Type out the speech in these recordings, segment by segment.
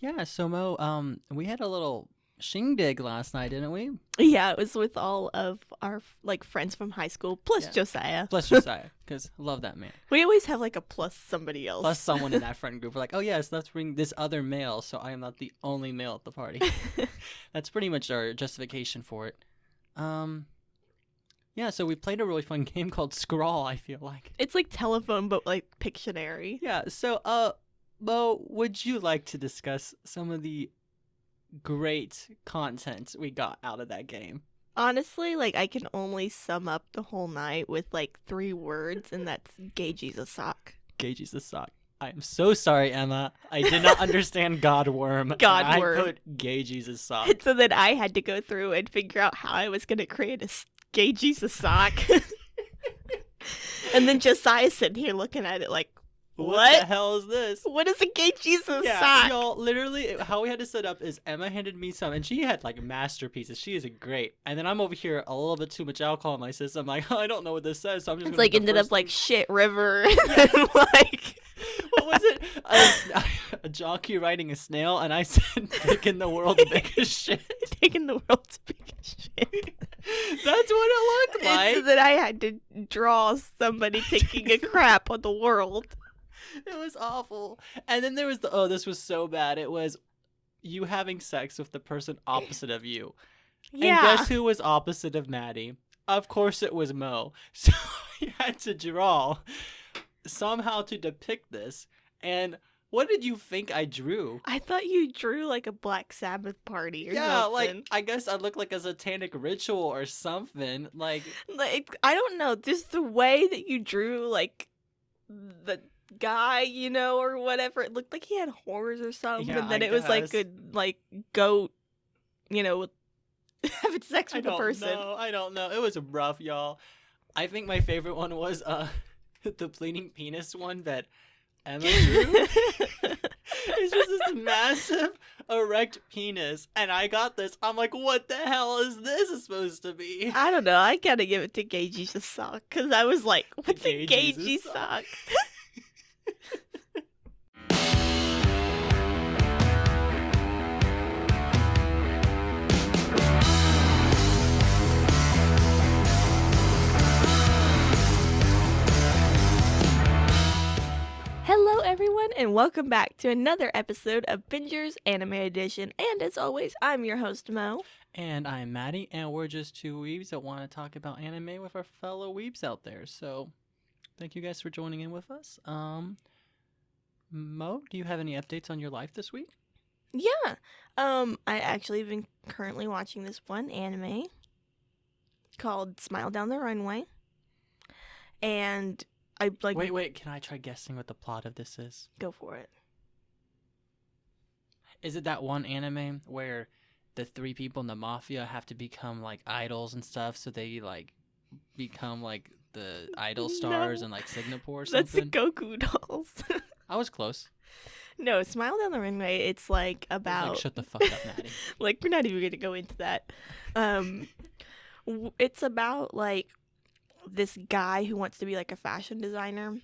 Yeah, so Mo, we had a little shindig last night, didn't we? Yeah, it was with all of our friends from high school, plus Yeah. Josiah. Plus Josiah, because I love that man. We always have like a plus somebody else. Plus someone in that friend group. We're like, oh yes, let's bring this other male, so I am not the only male at the party. That's pretty much our justification for it. Yeah, so we played a really fun game called Scrawl, I feel like. It's like telephone, but like Pictionary. Yeah, so Mo, would you like to discuss some of the great content we got out of that game? Honestly, like I can only sum up the whole night with like 3 words, and that's gay Jesus sock. Gay Jesus sock. I am so sorry, Emma. I did not understand Godworm. Godworm. I put gay Jesus sock. So then I had to go through and figure out how I was going to create a gay Jesus sock. And then Josiah's sitting here looking at it like, What the hell is this? What is a gay Jesus Yeah, sock? y'all, literally, how we had to set up is Emma handed me some, and she had, like, masterpieces. She is great. And then I'm over here, a little bit too much alcohol in my system. I'm like, oh, I don't know what this says, so I'm just It's gonna like put the ended up first like thing. shit river. And like... What was it? A jockey riding a snail, and I said, taking the world's biggest shit. Taking the world's biggest shit. That's what it looked like. So that I had to draw somebody taking a crap on the world. It was awful. And then there was this was so bad. It was you having sex with the person opposite of you. Yeah. And guess who was opposite of Matty? Of course it was Mo. So you had to draw somehow to depict this. And what did you think I drew? I thought you drew like a Black Sabbath party or Yeah, something. like I guess I look like a satanic ritual or something. Like I don't know, just the way that you drew like the guy, you know, or whatever. It looked like he had horns or something. Yeah, And then I it was like guess. a goat, you know, having sex with a person. I don't know. It was rough, y'all. I think my favorite one was the bleeding penis one that Emma drew. It's just this massive erect penis, and I got this. I'm like, what the hell is this supposed to be? I don't know. I gotta give it to Gay Jesus Sock because I was like, what's a Gay Jesus Jesus Sock? Hello, everyone, and welcome back to another episode of Bingers Anime Edition. And as always, I'm your host, Mo. And I'm Matty, and we're just two weebs that want to talk about anime with our fellow weebs out there. So, thank you guys for joining in with us. Mo, do you have any updates on your life this week? Yeah, I actually have been currently watching this one anime called Smile Down the Runway. And I like... Wait, can I try guessing what the plot of this is? Go for it. Is it that one anime where the 3 people in the mafia have to become like idols and stuff, so they like become like the idol stars in like Singapore or something? That's the Goku dolls. I was close. No, Smile Down the Runway, it's like about... Like, shut the fuck up, Matty. Like, we're not even going to go into that. It's about like this guy who wants to be like a fashion designer,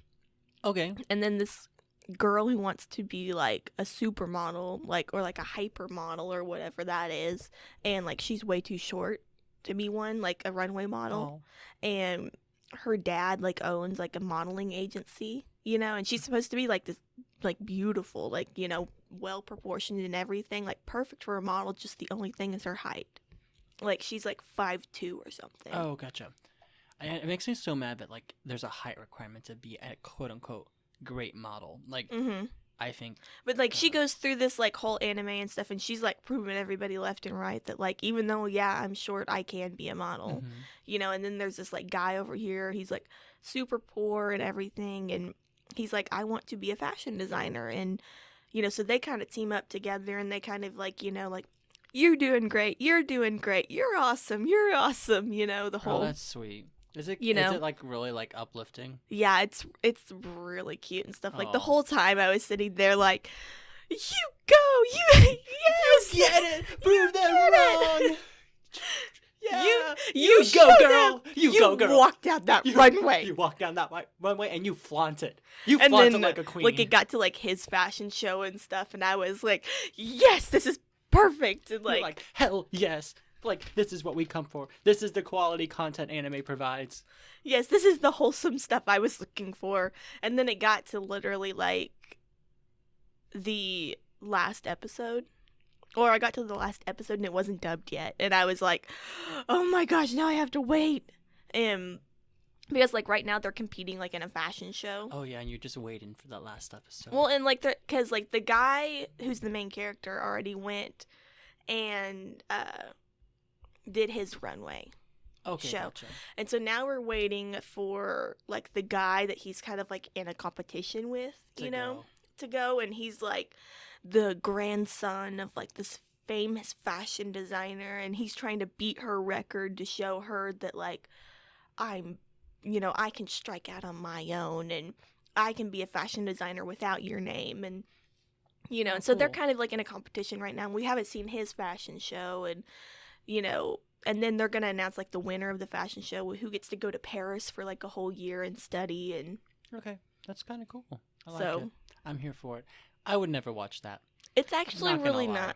Okay. and then this girl who wants to be like a supermodel, like, or like a hypermodel or whatever that is, and like she's way too short to be one, like a runway model. And her dad like owns like a modeling agency, you know, and she's supposed to be like this like beautiful, like, you know, well proportioned and everything, like perfect for a model. Just the only thing is her height. Like she's like 5'2" or something. Oh, gotcha. It makes me so mad that like there's a height requirement to be a quote unquote great model. Like I think, but like she goes through this like whole anime and stuff, and she's like proving everybody left and right that like even though I'm short, I can be a model, you know. And then there's this like guy over here. He's like super poor and everything, and he's like, I want to be a fashion designer, and you know, so they kind of team up together, and they kind of like, you know, like, you're doing great, you're awesome, you know, the whole. Oh, that's sweet. Is it, you know, is it like really like uplifting? Yeah, it's really cute and stuff. Like the Aw. whole time I was sitting there like, you go, you yes, You get it, prove them wrong. Yeah. You go, showed girl. them. You go, girl. Walked down that runway. You walked down that runway and you flaunted. You And flaunted then, like a queen. like, it got to, like, his fashion show and stuff, and I was like, yes, this is perfect. And, You're like, hell yes. Like, this is what we come for. This is the quality content anime provides. yes, this is the wholesome stuff I was looking for. And then it got to literally, like, the last episode. Or I got to the last episode and it wasn't dubbed yet. And I was like, oh my gosh, now I have to wait. Because, like, right now they're competing, like, in a fashion show. Oh, yeah, and you're just waiting for that last episode. Well, and, like, because, like, the guy who's the main character already went and did his runway show. Gotcha. And so now we're waiting for, like, the guy that he's kind of, like, in a competition with, to go. And he's, like, the grandson of, like, this famous fashion designer. And he's trying to beat her record to show her that, like, I can strike out on my own and I can be a fashion designer without your name. And, and so they're kind of, like, in a competition right now. And we haven't seen his fashion show. And, and then they're going to announce, like, the winner of the fashion show who gets to go to Paris for, like, a whole year and study. And okay, that's kind of cool. I like it. I'm here for it. I would never watch that. It's actually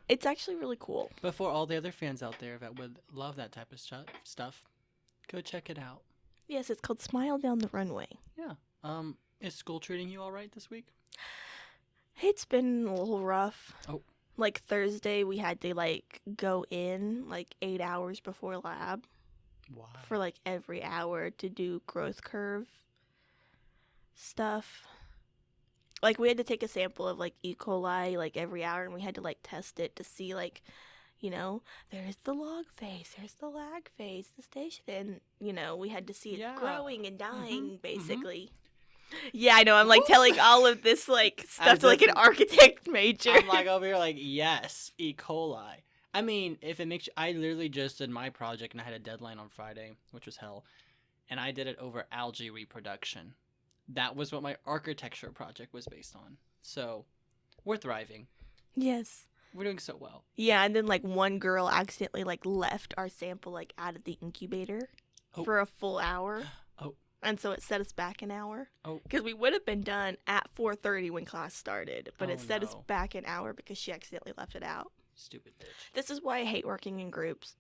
it's actually really cool. But for all the other fans out there that would love that type of stuff, go check it out. Yes, it's called Smile Down the Runway. Yeah. Is school treating you all right this week? It's been a little rough. Oh. Like, Thursday, we had to, like, go in, like, 8 hours before lab. Why? For, like, every hour to do growth curve stuff. Like, we had to take a sample of, like, E. coli, like, every hour, and we had to, like, test it to see, like, there's the log phase, there's the lag phase, the station, and, we had to see it growing and dying, basically. Mm-hmm. Yeah, I know, I'm, like, telling all of this, like, stuff to, like, an architect major. I'm, like, over here, like, yes, E. coli. I mean, if it makes I literally just did my project, and I had a deadline on Friday, which was hell, and I did it over algae reproduction. That was what my architecture project was based on. So, we're thriving. Yes. We're doing so well. Yeah, and then, like, one girl accidentally, like, left our sample, like, out of the incubator for a full hour. Oh. And so it set us back an hour. Oh. Because we would have been done at 4:30 when class started. But it set us back an hour because she accidentally left it out. Stupid bitch. This is why I hate working in groups.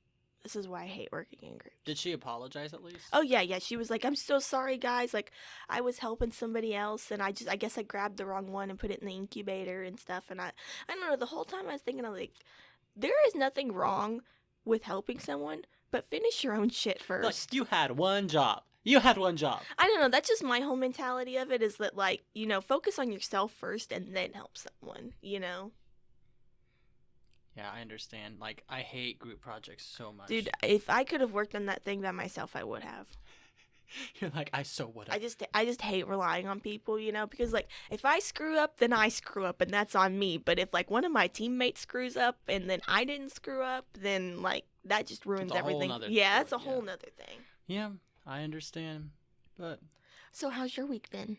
Did she apologize at least? Oh, yeah. She was like, I'm so sorry, guys. Like, I was helping somebody else, and I guess I grabbed the wrong one and put it in the incubator and stuff. And I don't know, the whole time I was thinking, like, there is nothing wrong with helping someone, but finish your own shit first. Like, you had one job. I don't know. That's just my whole mentality of it is that, like, focus on yourself first and then help someone, Yeah, I understand. Like, I hate group projects so much. Dude, if I could have worked on that thing by myself, I would have. You're like, I so would have. I just hate relying on people, because, like, if I screw up, then I screw up, and that's on me. But if, like, one of my teammates screws up and then I didn't screw up, then, like, that just ruins everything. Yeah, that's a whole nother thing. Yeah, I understand. But so how's your week been?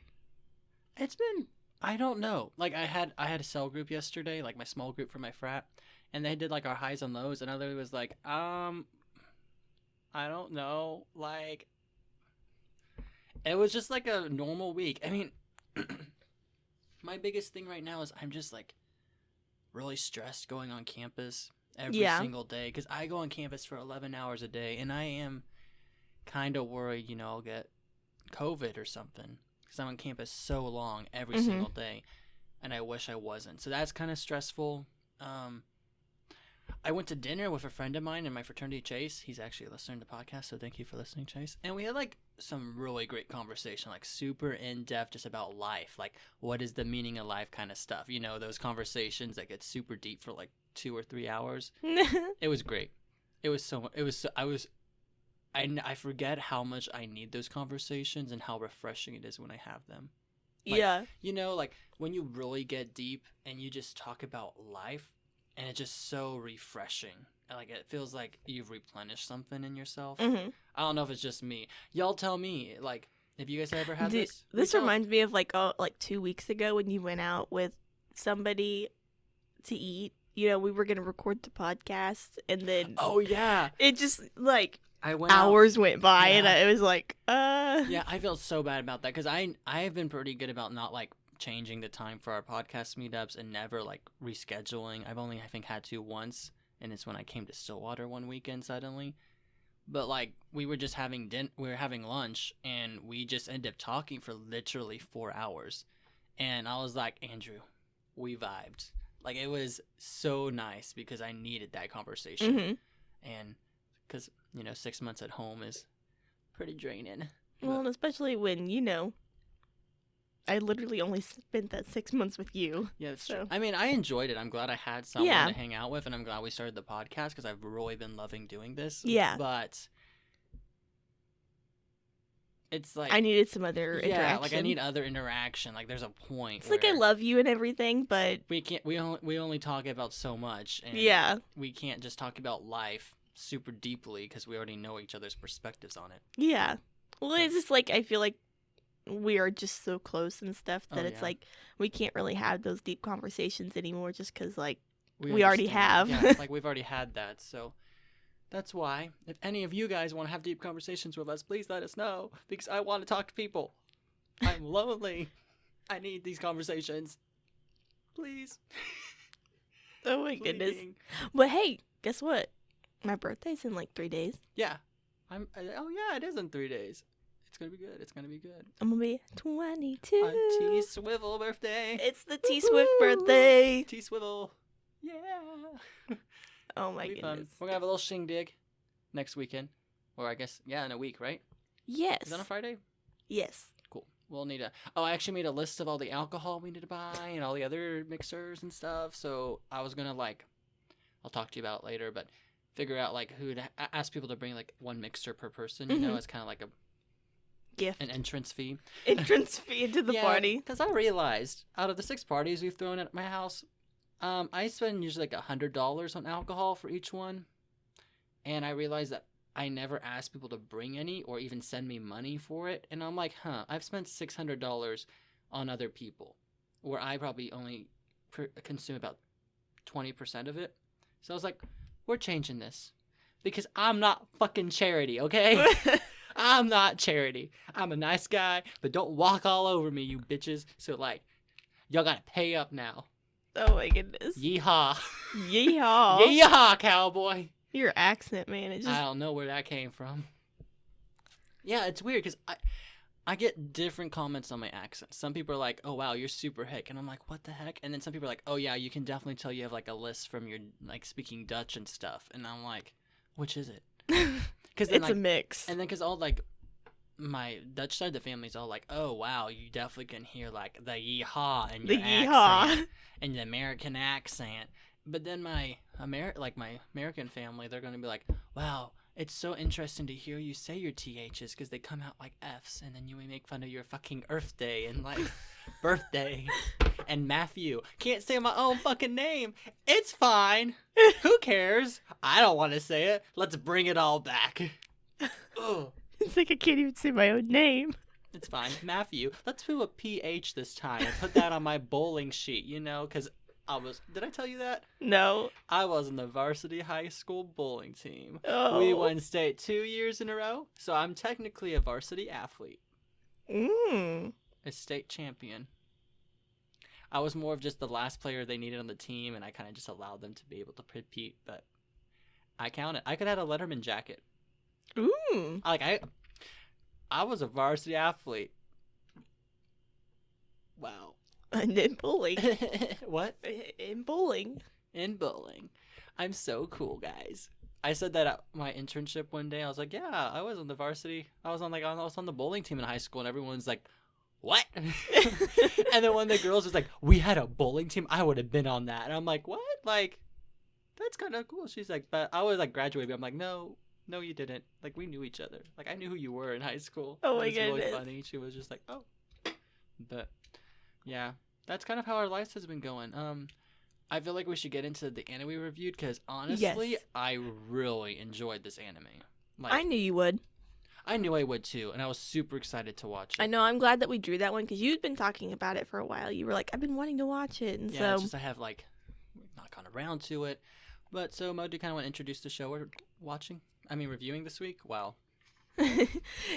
It's been, I don't know. Like, I had a cell group yesterday, like my small group for my frat. And they did, like, our highs and lows, and I literally was like, I don't know, like, it was just, like, a normal week. I mean, my biggest thing right now is I'm just, like, really stressed going on campus every single day, because I go on campus for 11 hours a day, and I am kind of worried, I'll get COVID or something, because I'm on campus so long every single day, and I wish I wasn't. So that's kind of stressful. I went to dinner with a friend of mine in my fraternity, Chase. He's actually listening to the podcast, so thank you for listening, Chase. And we had, like, some really great conversation, like, super in-depth just about life. Like, what is the meaning of life kind of stuff. Those conversations that get super deep for, like, 2 or 3 hours. It was great. I forget how much I need those conversations and how refreshing it is when I have them. Like, like, when you really get deep and you just talk about life, and it's just so refreshing. Like, it feels like you've replenished something in yourself. I don't know if it's just me. Y'all tell me, like, if you guys ever had this. This reminds me of, like 2 weeks ago when you went out with somebody to eat. We were going to record the podcast, and then... Oh, yeah. It just, like... I went out. hours went by, and Yeah. it was like, Yeah, I felt so bad about that because I have been pretty good about not like changing the time for our podcast meetups and never like rescheduling. I've only I think had to once, and it's when I came to Stillwater one weekend suddenly. But like we were just having we were having lunch, and we just ended up talking for literally 4 hours, and I was like, Andrew, we vibed. Like it was so nice because I needed that conversation, and because 6 months at home is pretty draining. well, and especially when I literally only spent that 6 months with you. Yeah, that's So- true. I mean, I enjoyed it. I'm glad I had someone Yeah. to hang out with, and I'm glad we started the podcast because I've really been loving doing this. Yeah. But it's like I needed some other yeah, interaction. like I need other interaction. Like there's a point. It's like I where love you and everything, but we can't. We only talk about so much. And yeah, we can't just talk about life super deeply because we already know each other's perspectives on it. yeah. Well, it's just like I feel like we are just so close and stuff that Oh, it's yeah. like we can't really have those deep conversations anymore just because like we understand. already have. Yeah, like we've already had that. So that's why, if any of you guys want to have deep conversations with us, please let us know because I want to talk to people. I'm lonely. I need these conversations. Please. Oh my goodness. Pleading. But hey, guess what? My birthday's in like 3 days. Yeah. Oh yeah, it is in 3 days. It's gonna be good. It's gonna be good. I'm gonna be 22. A T Swivel birthday. It's the T Swift birthday. T Swivel. Yeah. Oh my It'll be fun. goodness. We're gonna have a little shindig next weekend, or I guess in a week, right? Yes. Is that on a Friday? Yes. Cool. We'll need I actually made a list of all the alcohol we need to buy and all the other mixers and stuff. So I was gonna I'll talk to you about it later, but figure out who to ask people to bring one mixer per person. You know, Mhm. it's kind of like Gift. an entrance fee. Entrance fee into the party. Because I realized out of the 6 parties we've thrown at my house, I spend usually $100 on alcohol for each one, and I realized that I never asked people to bring any or even send me money for it, and I'm like, I've spent $600 on other people, where I probably only consume about 20% of it. So I was like, we're changing this, because I'm not fucking charity, okay? I'm not charity. I'm a nice guy, but don't walk all over me, you bitches. So y'all gotta pay up now. Oh my goodness. Yeehaw. Yeehaw. Yeehaw, cowboy. Your accent, man. It just I don't know where that came from. Yeah, it's weird because I get different comments on my accent. Some people are like, oh wow, you're super hick. And I'm like, what the heck? And then some people are like, oh yeah, you can definitely tell you have a list from your speaking Dutch and stuff. And I'm like, which is it? Cause then, it's a mix. And then because all my Dutch side of the family is all like, oh wow, you definitely can hear the yeehaw in The your yeehaw. accent and the American accent. But then my American family, they're gonna be like, wow, it's so interesting to hear you say your THs because they come out like Fs, and then you make fun of your fucking Earth Day and birthday. And Matthew, can't say my own fucking name. It's fine. Who cares? I don't want to say it. Let's bring it all back. Ugh. It's like I can't even say my own name. It's fine. Matthew, let's do a PH this time and put that on my bowling sheet, because did I tell you that? No. I was in the varsity high school bowling team. Oh. We won state 2 years in a row, so I'm technically a varsity athlete. Mm. A state champion. I was more of just the last player they needed on the team, and I kind of just allowed them to be able to compete, but I count it. I could have had a Letterman jacket. Ooh. I was a varsity athlete. Wow. And in bowling. What? In bowling. In bowling. I'm so cool, guys. I said that at my internship one day. I was like, yeah, I was on the varsity. I was on the bowling team in high school, and everyone's like, what? And then one of the girls was like, we had a bowling team. I would have been on that. And I'm like, what? That's kind of cool. She's like, but I was graduating. But I'm like, no, you didn't. We knew each other. I knew who you were in high school. Oh my It was really goodness. funny. She was just like, oh. But yeah, that's kind of how our life has been going. I feel like we should get into the anime we reviewed because honestly, Yes. I really enjoyed this anime. I knew you would. I knew I would too, and I was super excited to watch it. I know. I'm glad that we drew that one because you'd been talking about it for a while. You were like, I've been wanting to watch it. And Yeah, so it's just I have not gone around to it. But so Mo, do you kind of want to introduce the show we're watching? reviewing this week? Wow.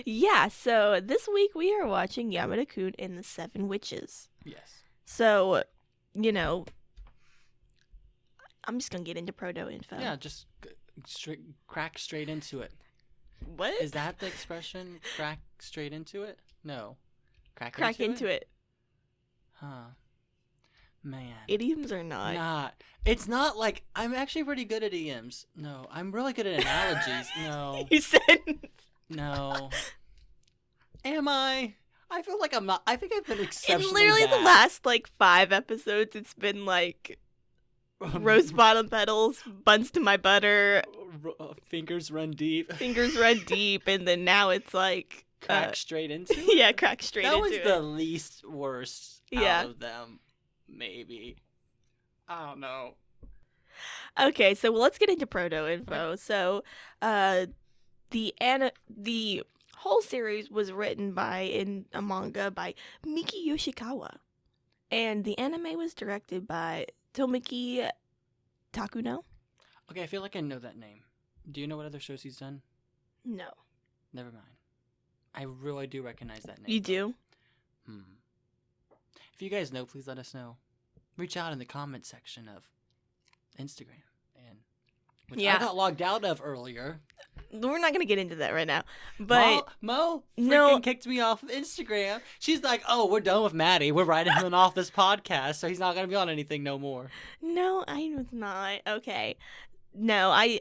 Yeah, so this week we are watching Yamada-kun and the Seven Witches. Yes. So, you know, I'm just gonna get into proto info. Yeah, just crack straight into it. What? Is that the expression? Crack straight into it? No. Crack into it. Huh. Man. Idioms or not? Not. It's not like I'm actually pretty good at idioms. No, I'm really good at analogies. No. You said No. Am I? I feel like I'm not. I think I've been exceptionally in literally bad. the last like 5 episodes, it's been like rose bottom petals, buns to my butter, Fingers run deep. fingers run deep, and then now it's like Crack straight into it? yeah, crack straight that into was it. the least worst Yeah. out of them, maybe. I don't know. Okay, so let's get into proto info. So, the whole series was written in a manga by Miki Yoshikawa, and the anime was directed by Tomiki Takuno. Okay, I feel like I know that name. Do you know what other shows he's done? No, Never mind. I really do recognize that name. you do. If you guys know, please let us know. Reach out in the comment section of Instagram, which I got logged out of earlier. We're not gonna get into that right now, but Mo freaking No. kicked me off of Instagram. She's like, "Oh, we're done with Matty. We're writing him off this podcast, so he's not gonna be on anything no more." no, I was not. Okay, no, I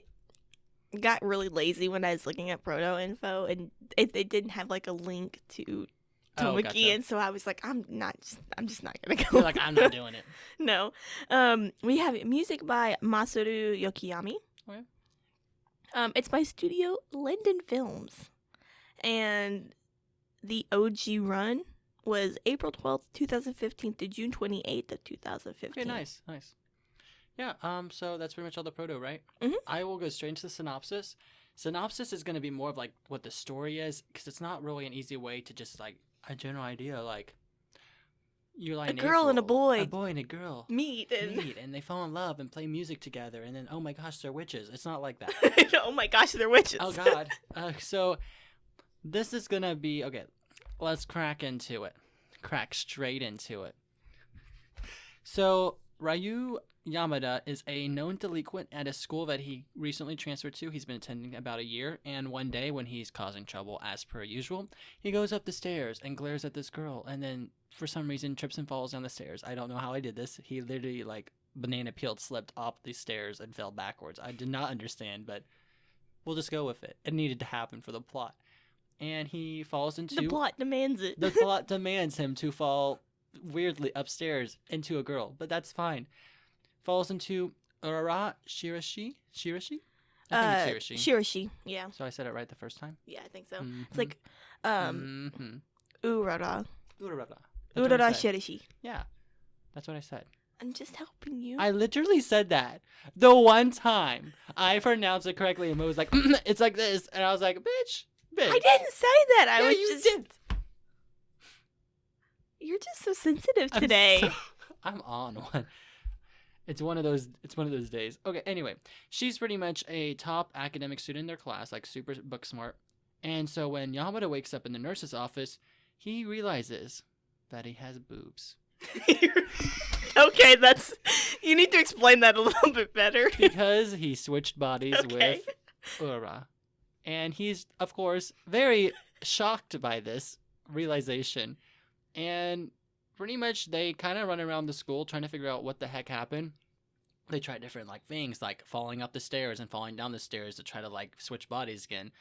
got really lazy when I was looking at proto info, and they didn't have like a link to Tomiki, gotcha. and so I was like, I'm just not gonna go. You're like, I'm not doing it. No. We have music by Masaru Yokiyami. Okay. It's by Studio Linden Films. And the OG run was April 12th, 2015 to June 28th of 2015. Okay, nice. Yeah, so that's pretty much all the proto, right? Mhm. I will go straight into the synopsis. Synopsis is going to be more of like what the story is, because it's not really an easy way to just like a general idea, like you're like A girl and a boy. A boy and a girl Meet and meet, and they fall in love and play music together, and then, oh my gosh, they're witches. It's not like that. oh my gosh, they're witches. Oh god. So this is going to be, okay, let's crack into it. Crack straight into it. So Ryu Yamada is a known delinquent at a school that he recently transferred to. He's been attending about a year, and one day when he's causing trouble as per usual, he goes up the stairs and glares at this girl, and then for some reason trips and falls down the stairs. I don't know how he did this. He literally like banana peeled, slipped off the stairs and fell backwards. I did not understand, but we'll just go with it. It needed to happen for the plot. And he falls into... The plot demands it. The plot demands him to fall weirdly upstairs into a girl, but that's fine. Falls into Urara Shirashi? Shirashi? I think it's Shirashi. Shirashi, yeah. So I said it right the first time? Yeah, I think so. Mhm. It's like, Mhm. Urara. Urara. That's what I Urara said. Shirashi. Yeah, that's what I said. I'm just helping you. I literally said that. The one time I pronounced it correctly, and Mo was like, it's like this. And I was like, bitch. I didn't say that. I Yeah, was you just... did. You're just so sensitive today. I'm on one. It's one of those days. Okay, anyway, she's pretty much a top academic student in their class, like super book smart. And so when Yamada wakes up in the nurse's office, he realizes that he has boobs. Okay, you need to explain that a little bit better. Because he switched bodies Okay. with Ura. And he's, of course, very shocked by this realization. And pretty much they kind of run around the school trying to figure out what the heck happened. They try different like things, like falling up the stairs and falling down the stairs to try to like switch bodies again.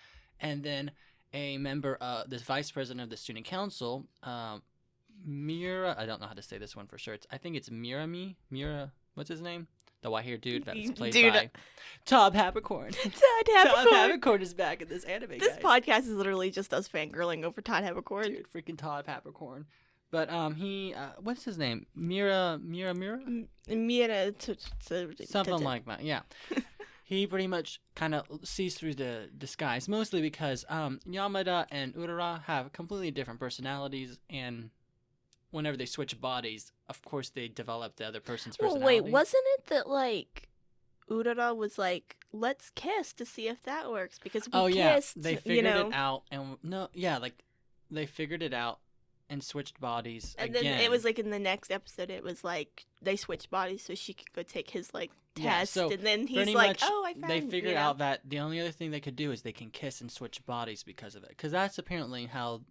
And then a member, the vice president of the student council, Mira, I don't know how to say this one for sure. I think it's Mira, what's his name? The white-haired dude that's played by Todd Habercorn. Todd Todd Habercorn. Habercorn is back in this anime, This guys. podcast is literally just us fangirling over Todd Habercorn. Dude, freaking Todd Habercorn. But he, what's his name? Mira? Something like that, yeah. He pretty much kind of sees through the disguise, mostly because Yamada and Urara have completely different personalities, and whenever they switch bodies, of course they develop the other person's personality. Well, wait, wasn't it that, like, Urara was like, let's kiss to see if that works because we Oh yeah, kissed, they you figured know. it out, and no, yeah, like they figured it out and switched bodies And again. then it was like in the next episode, it was like they switched bodies so she could go take his like Yeah, test, so and then he's pretty like, much "Oh, I found." they you figured know? out that the only other thing they could do is they can kiss and switch bodies because of it. Because that's apparently how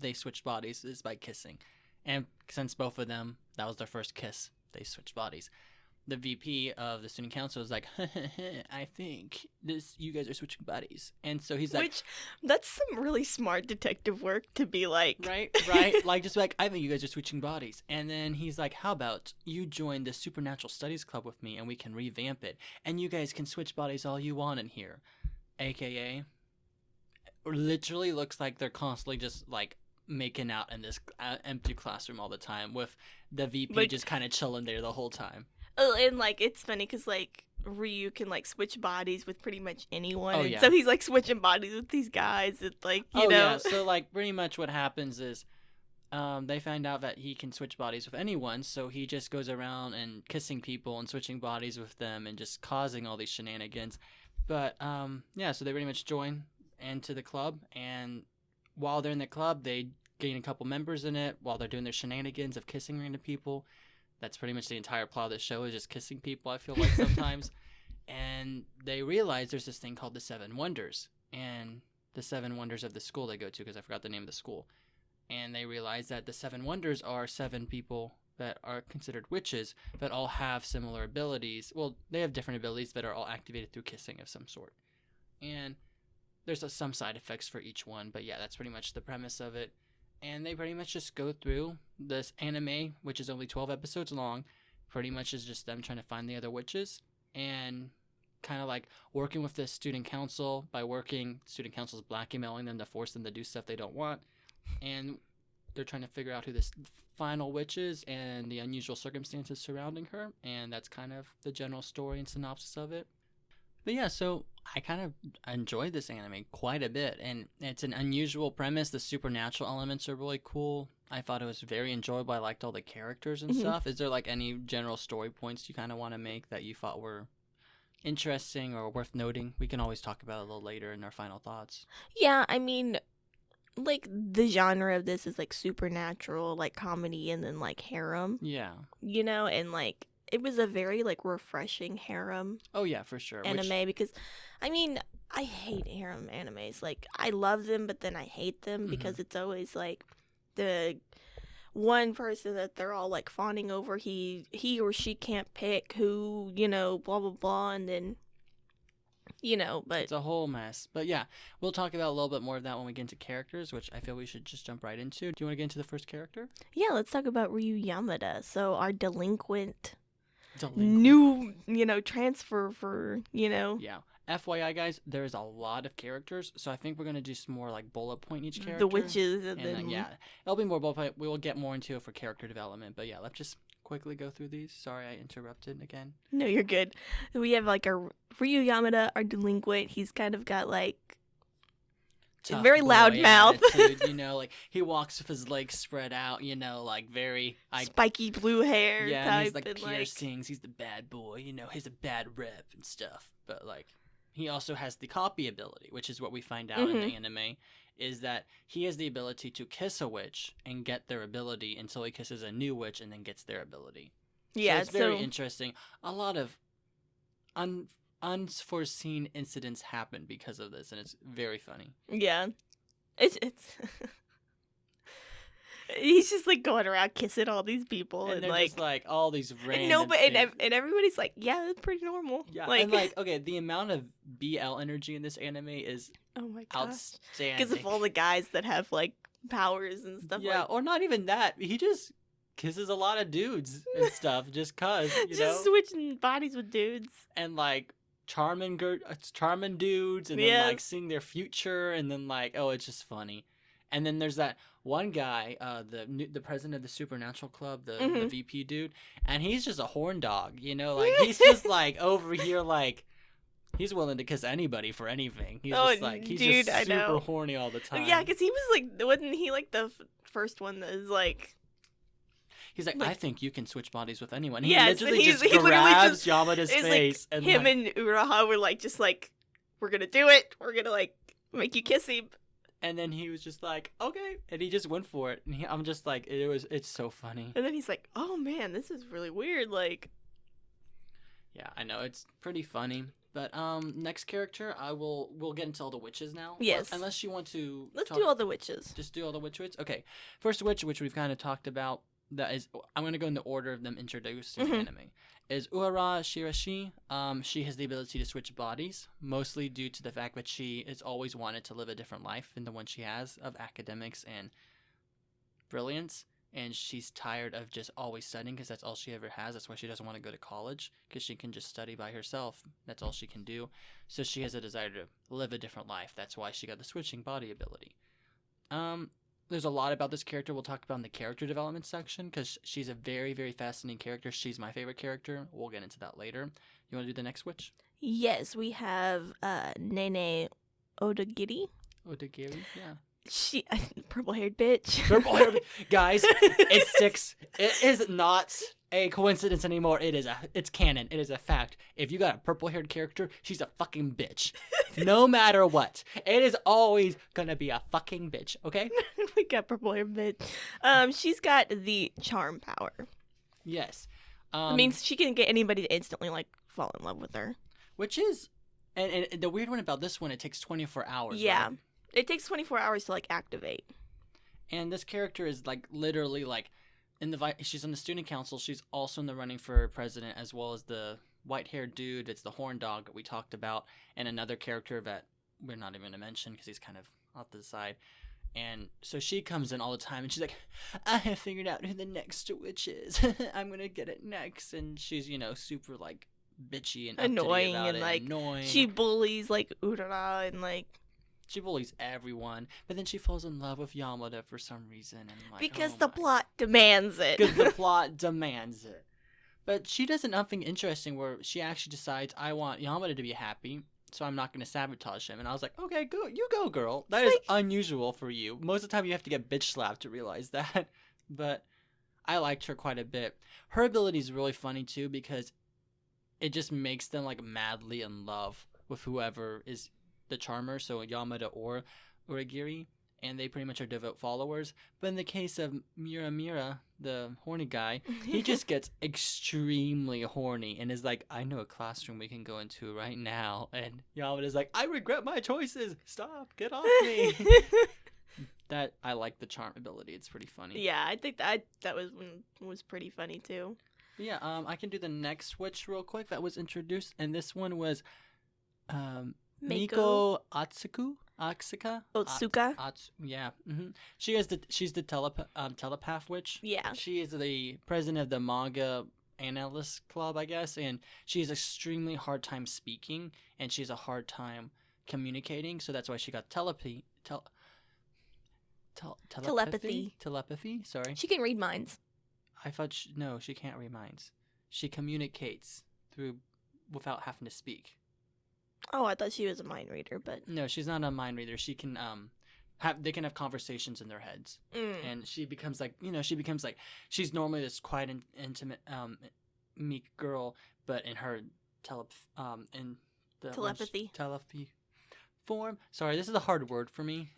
they switched bodies, is by kissing. And since both of them, that was their first kiss, they switched bodies. The VP of the student council was like, I think you guys are switching bodies. And so he's like, Which, that's some really smart detective work to be like. right, like just like, I think you guys are switching bodies. And then he's like, how about you join the Supernatural Studies Club with me and we can revamp it. And you guys can switch bodies all you want in here. AKA, literally looks like they're constantly just like making out in this empty classroom all the time with the VP Like- just kind of chilling there the whole time. Oh, and like it's funny because like Ryu can like switch bodies with pretty much anyone, Oh, and yeah. so he's like switching bodies with these guys. And like you know, Yeah, so like pretty much what happens is they find out that he can switch bodies with anyone, so he just goes around and kissing people and switching bodies with them and just causing all these shenanigans. But yeah, so they pretty much join into the club, and while they're in the club, they gain a couple members in it while they're doing their shenanigans of kissing random people. That's pretty much the entire plot of the show, is just kissing people, I feel like sometimes. And they realize there's this thing called the Seven Wonders, and the Seven Wonders of the school they go to, because I forgot the name of the school. And they realize that the Seven Wonders are 7 people that are considered witches that all have similar abilities. Well, they have different abilities that are all activated through kissing of some sort. And there's some side effects for each one, but yeah, that's pretty much the premise of it. And they pretty much just go through this anime, which is only 12 episodes long. Pretty much is just them trying to find the other witches and kind of like working with the student council. By working, student council's blackmailing them to force them to do stuff they don't want. And they're trying to figure out who this final witch is and the unusual circumstances surrounding her. And that's kind of the general story and synopsis of it. But yeah, so I kind of enjoyed this anime quite a bit, and it's an unusual premise. The supernatural elements are really cool. I thought it was very enjoyable. I liked all the characters and stuff. Is there like any general story points you kind of want to make that you thought were interesting or worth noting? We can always talk about it a little later in our final thoughts. yeah, I mean, like the genre of this is like supernatural, like comedy, and then like harem, Yeah. you know, and like it was a very like refreshing harem Oh yeah, for sure. anime because, I mean, I hate harem animes. Like I love them, but then I hate them because it's always like the one person that they're all like fawning over. He or she can't pick who, you know, blah blah blah, and then, you know, but it's a whole mess. But yeah, we'll talk about a little bit more of that when we get into characters, which I feel we should just jump right into. Do you want to get into the first character? yeah, let's talk about Ryu Yamada. So our delinquent. Delinquent. New, you know, transfer for, you know, Yeah. FYI, guys, there's a lot of characters, so I think we're going to do some more like bullet point each character. the witches, and And then then, yeah, it'll be more bullet point. We will get more into it for character development. But yeah, let's just quickly go through these. Sorry, I interrupted again. No, you're good. We have like our Ryu Yamada, our delinquent. He's kind of got like Tough very boy loud mouth. attitude, you know, like he walks with his legs spread out, you know, like very spiky blue hair yeah, and type, he's like and piercings. He's the bad boy, you know. He's a bad rep and stuff. But like, he also has the copy ability, which is what we find out in the anime, is that he has the ability to kiss a witch and get their ability until he kisses a new witch and then gets their ability. yeah, so it's very interesting. A lot of unforeseen incidents happen because of this, and it's very funny. yeah, it's he's just like going around kissing all these people, And and they're like just like all these random no, but things. and everybody's like, yeah, that's pretty normal. Yeah, like, and like, okay, the amount of BL energy in this anime is oh my gosh, outstanding. because of all the guys that have like powers and stuff. Yeah, like, or not even that. He just kisses a lot of dudes and stuff just cause, you just know? switching bodies with dudes. And like charming dudes, and then Yeah. like seeing their future, and then like, oh, it's just funny. And then there's that one guy, the president of the Supernatural Club, the VP dude, and he's just a horn dog, you know, like he's just like over here, like he's willing to kiss anybody for anything. He's Oh, just like he's dude, just I super know. horny all the time. Yeah, because he was like, wasn't he like the first one that is like, He's like, Like- I think you can switch bodies with anyone. Yes, He and literally just grabs Yamada's it's face. like and him like, and Uraha were like, just like, we're gonna do it. We're gonna like make you kiss him. and then he was just like, okay. And he just went for it. And I'm just like, it's so funny. And then he's like, oh man, this is really weird. Like, Yeah, I know. It's pretty funny. But next character, we'll get into all the witches now. Yes. Or, unless you want to let's do all the witches. Just do all the witches? Okay. First witch, which we've kind of talked about, that is, I'm going to go in the order of them introduced in the anime, is Uara Shirashi. She has the ability to switch bodies, mostly due to the fact that she has always wanted to live a different life than the one she has of academics and brilliance. And she's tired of just always studying because that's all she ever has. That's why she doesn't want to go to college, because she can just study by herself. That's all she can do. So she has a desire to live a different life. That's why she got the switching body ability. There's a lot about this character we'll talk about in the character development section, because she's a very, very fascinating character. She's my favorite character. We'll get into that later. You want to do the next witch? Yes, we have Nene Odagiri. Odagiri? Yeah. She purple-haired bitch. Purple hair. Guys, it sticks. It is not a coincidence anymore. It's canon. It is a fact. If you got a purple-haired character, she's a fucking bitch. No matter what. It is always gonna be a fucking bitch, okay? We got purple-haired bitch. She's got the charm power. Yes. It means she can get anybody to instantly like fall in love with her. Which is, and the weird one about this one, it takes 24 hours. Yeah. Right? It takes 24 hours to like activate. And this character is like literally like she's on the student council. She's also in the running for president, as well as the white-haired dude. It's the horn dog that we talked about, and another character that we're not even going to mention because he's kind of off to the side. And so she comes in all the time, and she's like, I have figured out who the next witch is. I'm going to get it next. And she's, super like bitchy and annoying about and it, like annoying. she bullies like Urara and like She bullies everyone, but then she falls in love with Yamada for some reason. And I'm like, because oh the my. plot demands it. Because the plot demands it. But she does nothing interesting where she actually decides, I want Yamada to be happy, so I'm not going to sabotage him. And I was like, okay, go, you go, girl. That is unusual for you. Most of the time you have to get bitch slapped to realize that. But I liked her quite a bit. Her ability is really funny too, because it just makes them like madly in love with whoever is the charmer, so Yamada or Uragiri, and they pretty much are devout followers. But in the case of Mira, the horny guy, he just gets extremely horny and is like, I know a classroom we can go into right now. And Yamada's like, I regret my choices. Stop. Get off me. That I like the charm ability. It's pretty funny. Yeah, I think that was pretty funny too. Yeah, I can do the next witch real quick that was introduced, and this one was Miko Atsuka. Otsuka. Yeah. Mm-hmm. She's the telepath witch. Yeah. She is the president of the manga analyst club, I guess, and she has extremely hard time speaking, and she has a hard time communicating, so that's why she got telepathy. Telepathy. Sorry. She can read minds. I thought no, she can't read minds. She communicates without having to speak. Oh, I thought she was a mind reader, but No, she's not a mind reader. She can they can have conversations in their heads, and she becomes like she's normally this quiet and intimate meek girl, but in her telepathy form. Sorry, this is a hard word for me.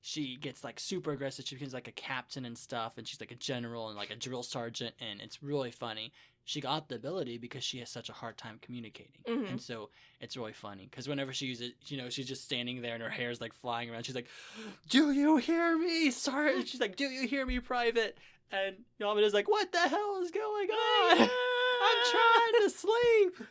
She gets like super aggressive. She becomes like a captain and stuff, and she's like a general and like a drill sergeant, and it's really funny. She got the ability because she has such a hard time communicating, and so it's really funny because whenever she uses it, she's just standing there and her hair's like flying around. She's like, "Do you hear me, Sergeant?" She's like, "Do you hear me, Private?" And Yamada's like, "What the hell is going on? I'm trying to sleep."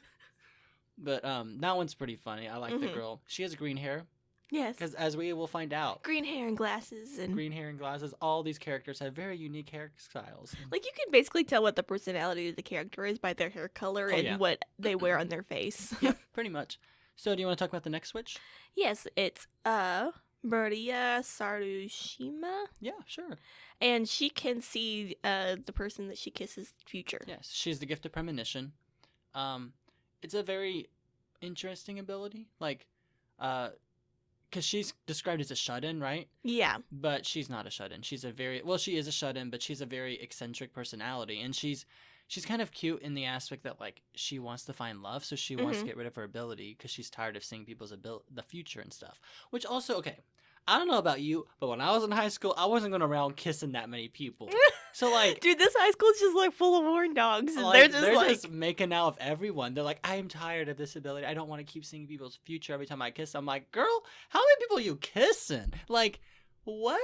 But that one's pretty funny. I like the girl. She has green hair. Yes. Because as we will find out. Green hair and glasses. Green hair and glasses. All these characters have very unique hairstyles. Like, you can basically tell what the personality of the character is by their hair color and what they wear on their face. Yeah, pretty much. So do you want to talk about the next switch? Yes, it's Maria Sarushima. Yeah, sure. And she can see the person that she kisses' future. Yes, she's the gift of premonition. It's a very interesting ability. Like, because she's described as a shut-in, right? Yeah. But she's not a shut-in. She is a shut-in, but she's a very eccentric personality, and she's kind of cute in the aspect that like she wants to find love, so she wants to get rid of her ability because she's tired of seeing people's the future and stuff. Which also, okay, I don't know about you, but when I was in high school, I wasn't going around kissing that many people. So like, dude, this high school is just like full of horn dogs, and like, they're just just making out of everyone. They're like, I am tired of this ability. I don't want to keep seeing people's future every time I kiss. I'm like, girl, how many people are you kissing? Like, what?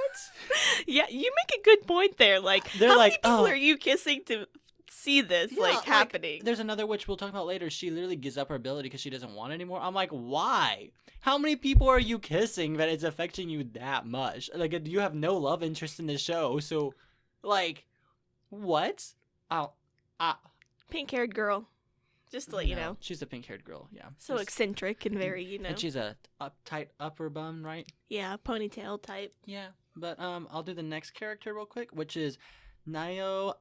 yeah, you make a good point there. Like, They're how like, many people oh. are you kissing to see this happening? There's another witch we'll talk about later. She literally gives up her ability because she doesn't want it anymore. I'm like, why? How many people are you kissing that it's affecting you that much? Like, you have no love interest in the show, so, like, what? Pink-haired girl. Just to let you know. She's a pink-haired girl, yeah. So eccentric and very, you know. And she's a tight upper bun, right? Yeah, ponytail type. Yeah, but I'll do the next character real quick, which is Nayo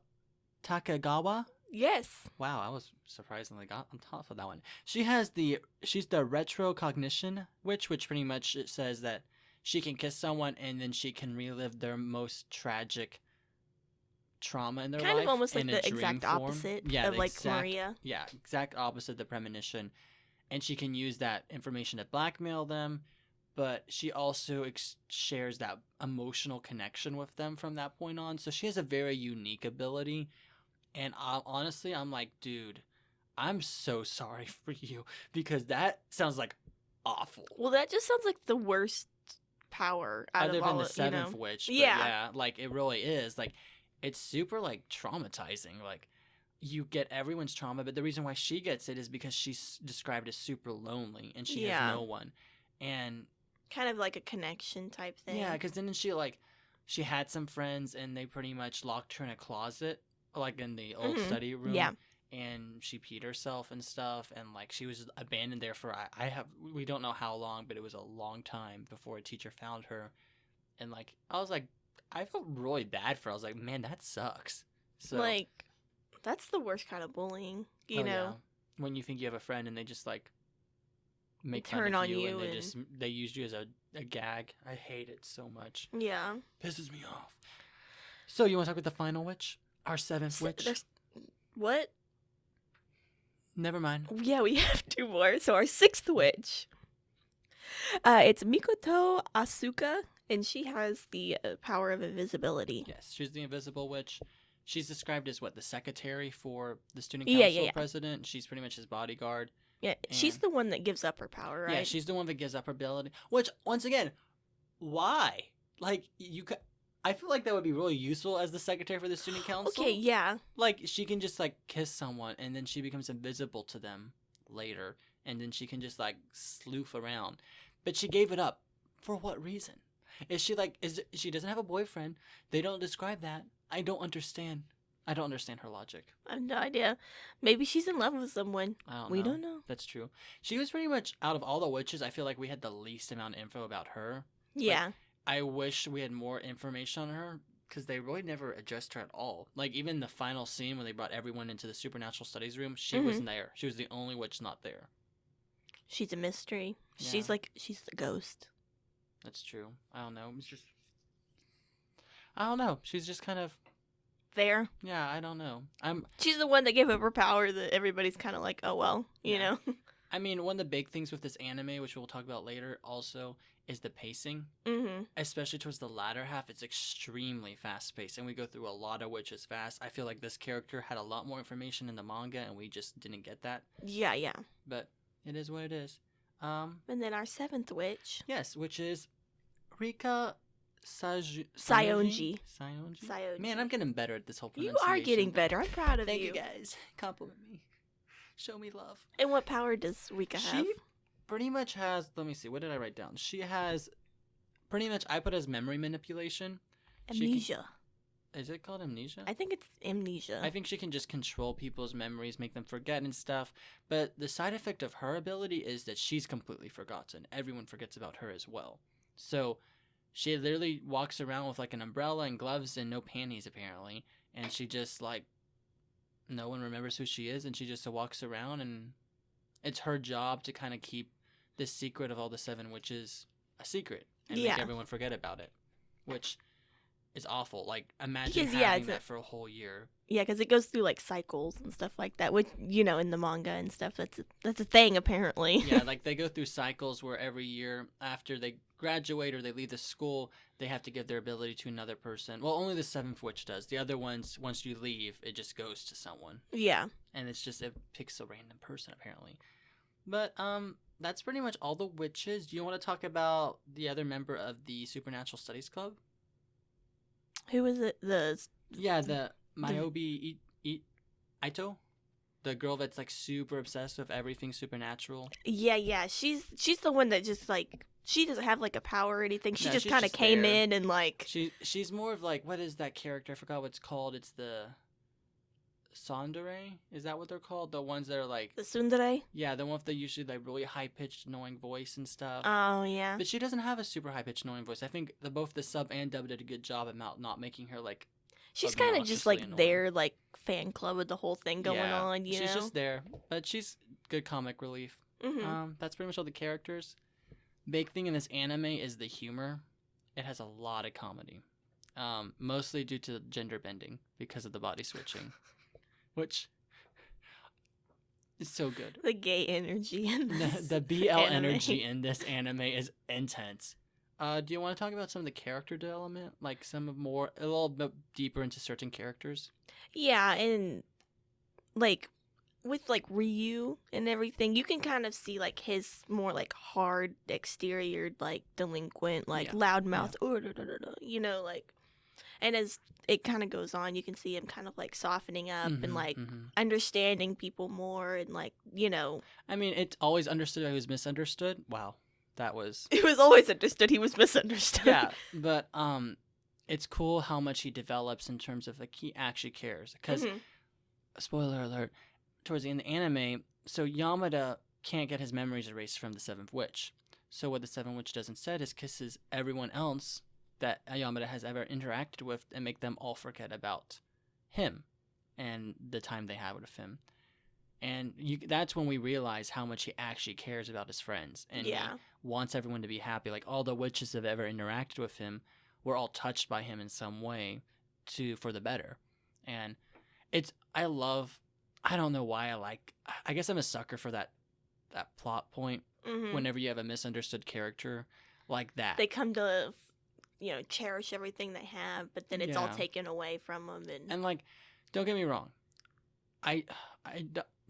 Takagawa. Yes. Wow, I was surprisingly got on top of that one. She's the retrocognition witch, which pretty much it says that she can kiss someone and then she can relive their most tragic trauma in their life. Kind of almost like in the a dream exact form. opposite Yeah, of like Maria. Yeah, exact opposite of the premonition. And she can use that information to blackmail them, but she also shares that emotional connection with them from that point on. So she has a very unique ability. And honestly, I'm like, dude, I'm so sorry for you because that sounds like awful. Well, that just sounds like the worst power out other of than all, the seventh witch. But yeah, like it really is. Like it's super like traumatizing. Like you get everyone's trauma, but the reason why she gets it is because she's described as super lonely and she has no one. And kind of like a connection type thing. Yeah, because then she had some friends and they pretty much locked her in a closet. Like in the old study room, and she peed herself and stuff, and like she was abandoned there for we don't know how long, but it was a long time before a teacher found her, and like I was like, I felt really bad for her. I was like, man, that sucks. So like that's the worst kind of bullying, you know. Yeah. When you think you have a friend and they just like make turn fun of on you and they used you as a gag. I hate it so much. Yeah, pisses me off. So you want to talk about the final witch? Our seventh witch. What? Never mind. Yeah, we have two more. So our sixth witch. It's Mikoto Asuka, and she has the power of invisibility. Yes, she's the invisible witch. She's described as the secretary for the student council president. She's pretty much his bodyguard. Yeah, she's the one that gives up her power, right? Yeah, she's the one that gives up her ability. Which, once again, why? Like I feel like that would be really useful as the secretary for the student council. Okay, yeah. Like, she can just, like, kiss someone, and then she becomes invisible to them later, and then she can just, like, sleuth around. But she gave it up. For what reason? Is she, like, she doesn't have a boyfriend. They don't describe that. I don't understand. I don't understand her logic. I have no idea. Maybe she's in love with someone. We don't know. That's true. She was pretty much, out of all the witches, I feel like we had the least amount of info about her. Yeah. Like, I wish we had more information on her because they really never addressed her at all. Like, even the final scene when they brought everyone into the supernatural studies room, she wasn't there. She was the only witch not there. She's a mystery. Yeah. She's the ghost. That's true. I don't know. I don't know. She's just kind of there. Yeah, I don't know. She's the one that gave up her power that everybody's kind of like, oh, well, you know? I mean, one of the big things with this anime, which we'll talk about later also, is the pacing. Especially towards the latter half, it's extremely fast-paced, and we go through a lot of witches fast. I feel like this character had a lot more information in the manga, and we just didn't get that. Yeah. But it is what it is. And then our seventh witch. Yes, which is Rika Sayonji. Man, I'm getting better at this whole pronunciation. You are getting better. I'm proud of Thank you guys. Compliment me. Show me love. And what power does Rika have? She pretty much has, let me see, what did I write down? She has pretty much, I put as memory manipulation. Amnesia. Is it called amnesia? I think it's amnesia. I think she can just control people's memories, make them forget and stuff. But the side effect of her ability is that she's completely forgotten. Everyone forgets about her as well. So she literally walks around with like an umbrella and gloves and no panties apparently. And she just like, no one remembers who she is. And she just walks around and it's her job to kind of keep the secret of all the seven witches a secret and Yeah. make everyone forget about it, which is awful. Like, imagine Because, having it's that for a whole year. Yeah, because it goes through like cycles and stuff like that, which in the manga and stuff, that's a thing apparently. Yeah, like they go through cycles where every year after they graduate or they leave the school, they have to give their ability to another person. Well, only the seventh witch does. The other ones, once you leave, it just goes to someone, Yeah. and it picks a random person apparently. But that's pretty much all the witches. Do you want to talk about the other member of the Supernatural Studies Club? Who is it? Yeah, the Myobi Ito, the girl that's like super obsessed with everything supernatural. Yeah. She's the one that just like she doesn't have like a power or anything. She No, just she's kind of just came there. in and like She's more of like, what is that character? I forgot what it's called. It's the Tsundere? Is that what they're called? The ones that are like, the tsundere. yeah, the one with the usually like really high pitched annoying voice and stuff. Oh yeah. But she doesn't have a super high pitched annoying voice. I think both the sub and dub did a good job at not making her like. She's kind of just like obnoxiously their like fan club with the whole thing going on. She's just there, but she's good comic relief. Mm-hmm. That's pretty much all the characters. Big thing in this anime is the humor. It has a lot of comedy, mostly due to gender bending because of the body switching, which is so good. The gay energy in this The BL anime. energy in this anime is intense. Do you want to talk about some of the character development, like a little bit deeper into certain characters? Yeah, and like with like Ryu and everything, you can kind of see like his more like hard exterior, like delinquent, like Yeah. loudmouth, like, and as it kind of goes on, you can see him kind of like softening up and like understanding people more and like I mean, it's always understood he was misunderstood. Wow, that was it was always understood he was misunderstood. yeah, but it's cool how much he develops in terms of like he actually cares. Because spoiler alert, towards the end of the anime, so Yamada can't get his memories erased from the seventh witch. So what the seventh witch does instead is kisses everyone else that Yamada has ever interacted with and make them all forget about him and the time they had with him. And that's when we realize how much he actually cares about his friends. And he wants everyone to be happy. Like, all the witches that have ever interacted with him were all touched by him in some way for the better. And I don't know why I guess I'm a sucker for that plot point. Whenever you have a misunderstood character like that. They come to, cherish everything they have, but then it's all taken away from them. And like, don't get me wrong.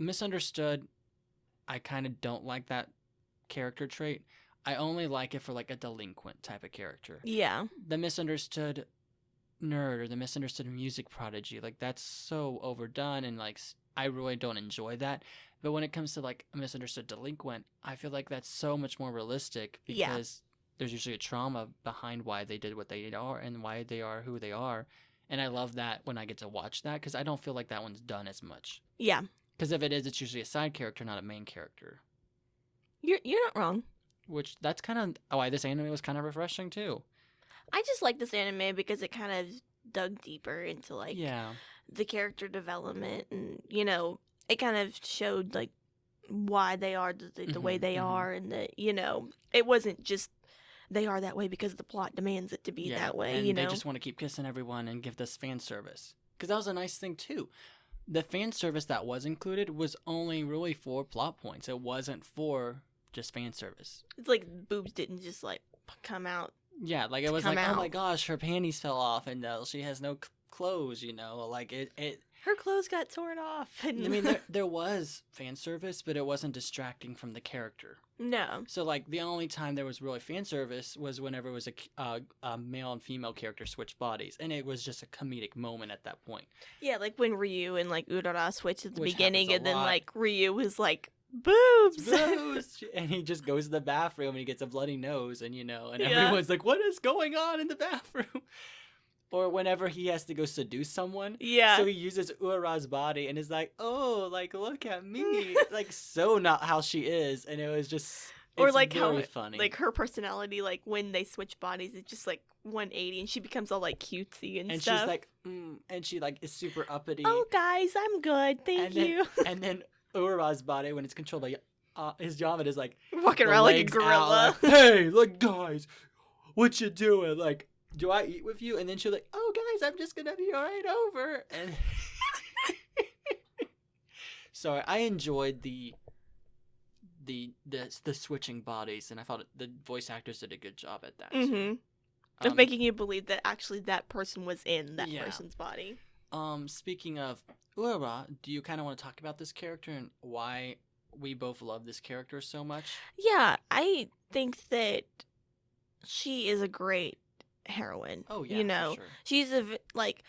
Misunderstood, I kind of don't like that character trait. I only like it for like a delinquent type of character. Yeah. The misunderstood nerd or the misunderstood music prodigy, like that's so overdone and like I really don't enjoy that. But when it comes to like a misunderstood delinquent, I feel like that's so much more realistic because there's usually a trauma behind why they did what they are and why they are who they are. And I love that when I get to watch that because I don't feel like that one's done as much. Yeah. Because if it is, it's usually a side character, not a main character. You're not wrong. Which that's kind of why this anime was kind of refreshing too. I just like this anime because it kind of dug deeper into like the character development and it kind of showed like why they are the way they are and that it wasn't just they are that way because the plot demands it to be that way. And they just want to keep kissing everyone and give this fan service because that was a nice thing too. The fan service that was included was only really for plot points. It wasn't for just fan service. It's like boobs didn't just like come out. Yeah, like it was like, oh my gosh, her panties fell off and she has no clothes, like it. Her clothes got torn off. And... I mean, there was fan service, but it wasn't distracting from the character. No. So like the only time there was really fan service was whenever it was a male and female character switched bodies, and it was just a comedic moment at that point. Yeah, like when Ryu and like Urara switched at the beginning, and then lot. like Ryu was like boobs, and he just goes to the bathroom and he gets a bloody nose, and and everyone's like, "What is going on in the bathroom?" Or whenever he has to go seduce someone. Yeah. So he uses Urara's body and is like, oh, like, look at me. Like, so not how she is. And it was just, or like very how, funny. Like, her personality, like, when they switch bodies, it's just, like, 180. And she becomes all, like, cutesy and stuff. And she's like, and she, like, is super uppity. Oh, guys, I'm good. Thank you. And then Urara's body, when it's controlled by his Yamada's like Walking the around like a legs out, gorilla. like, hey, like guys, what you doing? Like, do I eat with you? And then she'll like, oh guys, I'm just gonna be right over. And so I enjoyed the switching bodies, and I thought the voice actors did a good job at that. Mm-hmm. Of making you believe that actually that person was in that person's body. Speaking of Ura, do you kind of want to talk about this character and why we both love this character so much? Yeah, I think that she is a great heroine. Oh yeah, you know, for sure. she's like.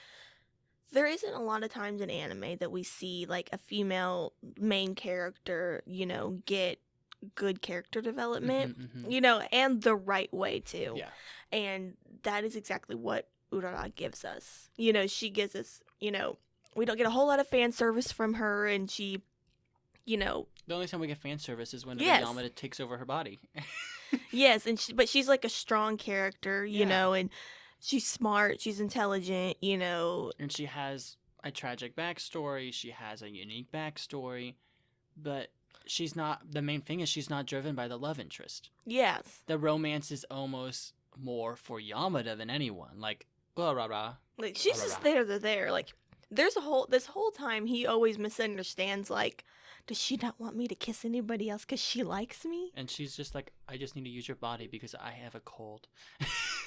There isn't a lot of times in anime that we see like a female main character, you know, get good character development, you know, and the right way too. Yeah. And that is exactly what Urara gives us. You know, she gives us, you know, we don't get a whole lot of fan service from her, and she, you know. The only time we get fan service is when Yamada takes over her body. Yes, and but she's like a strong character, you know, and she's smart, she's intelligent, you know. And she has a tragic backstory, she has a unique backstory, but she's not, the main thing is she's not driven by the love interest. Yes. The romance is almost more for Yamada than anyone. Like, like she's just there to there. Like, this whole time he always misunderstands, like, does she not want me to kiss anybody else because she likes me? And she's just like, I just need to use your body because I have a cold.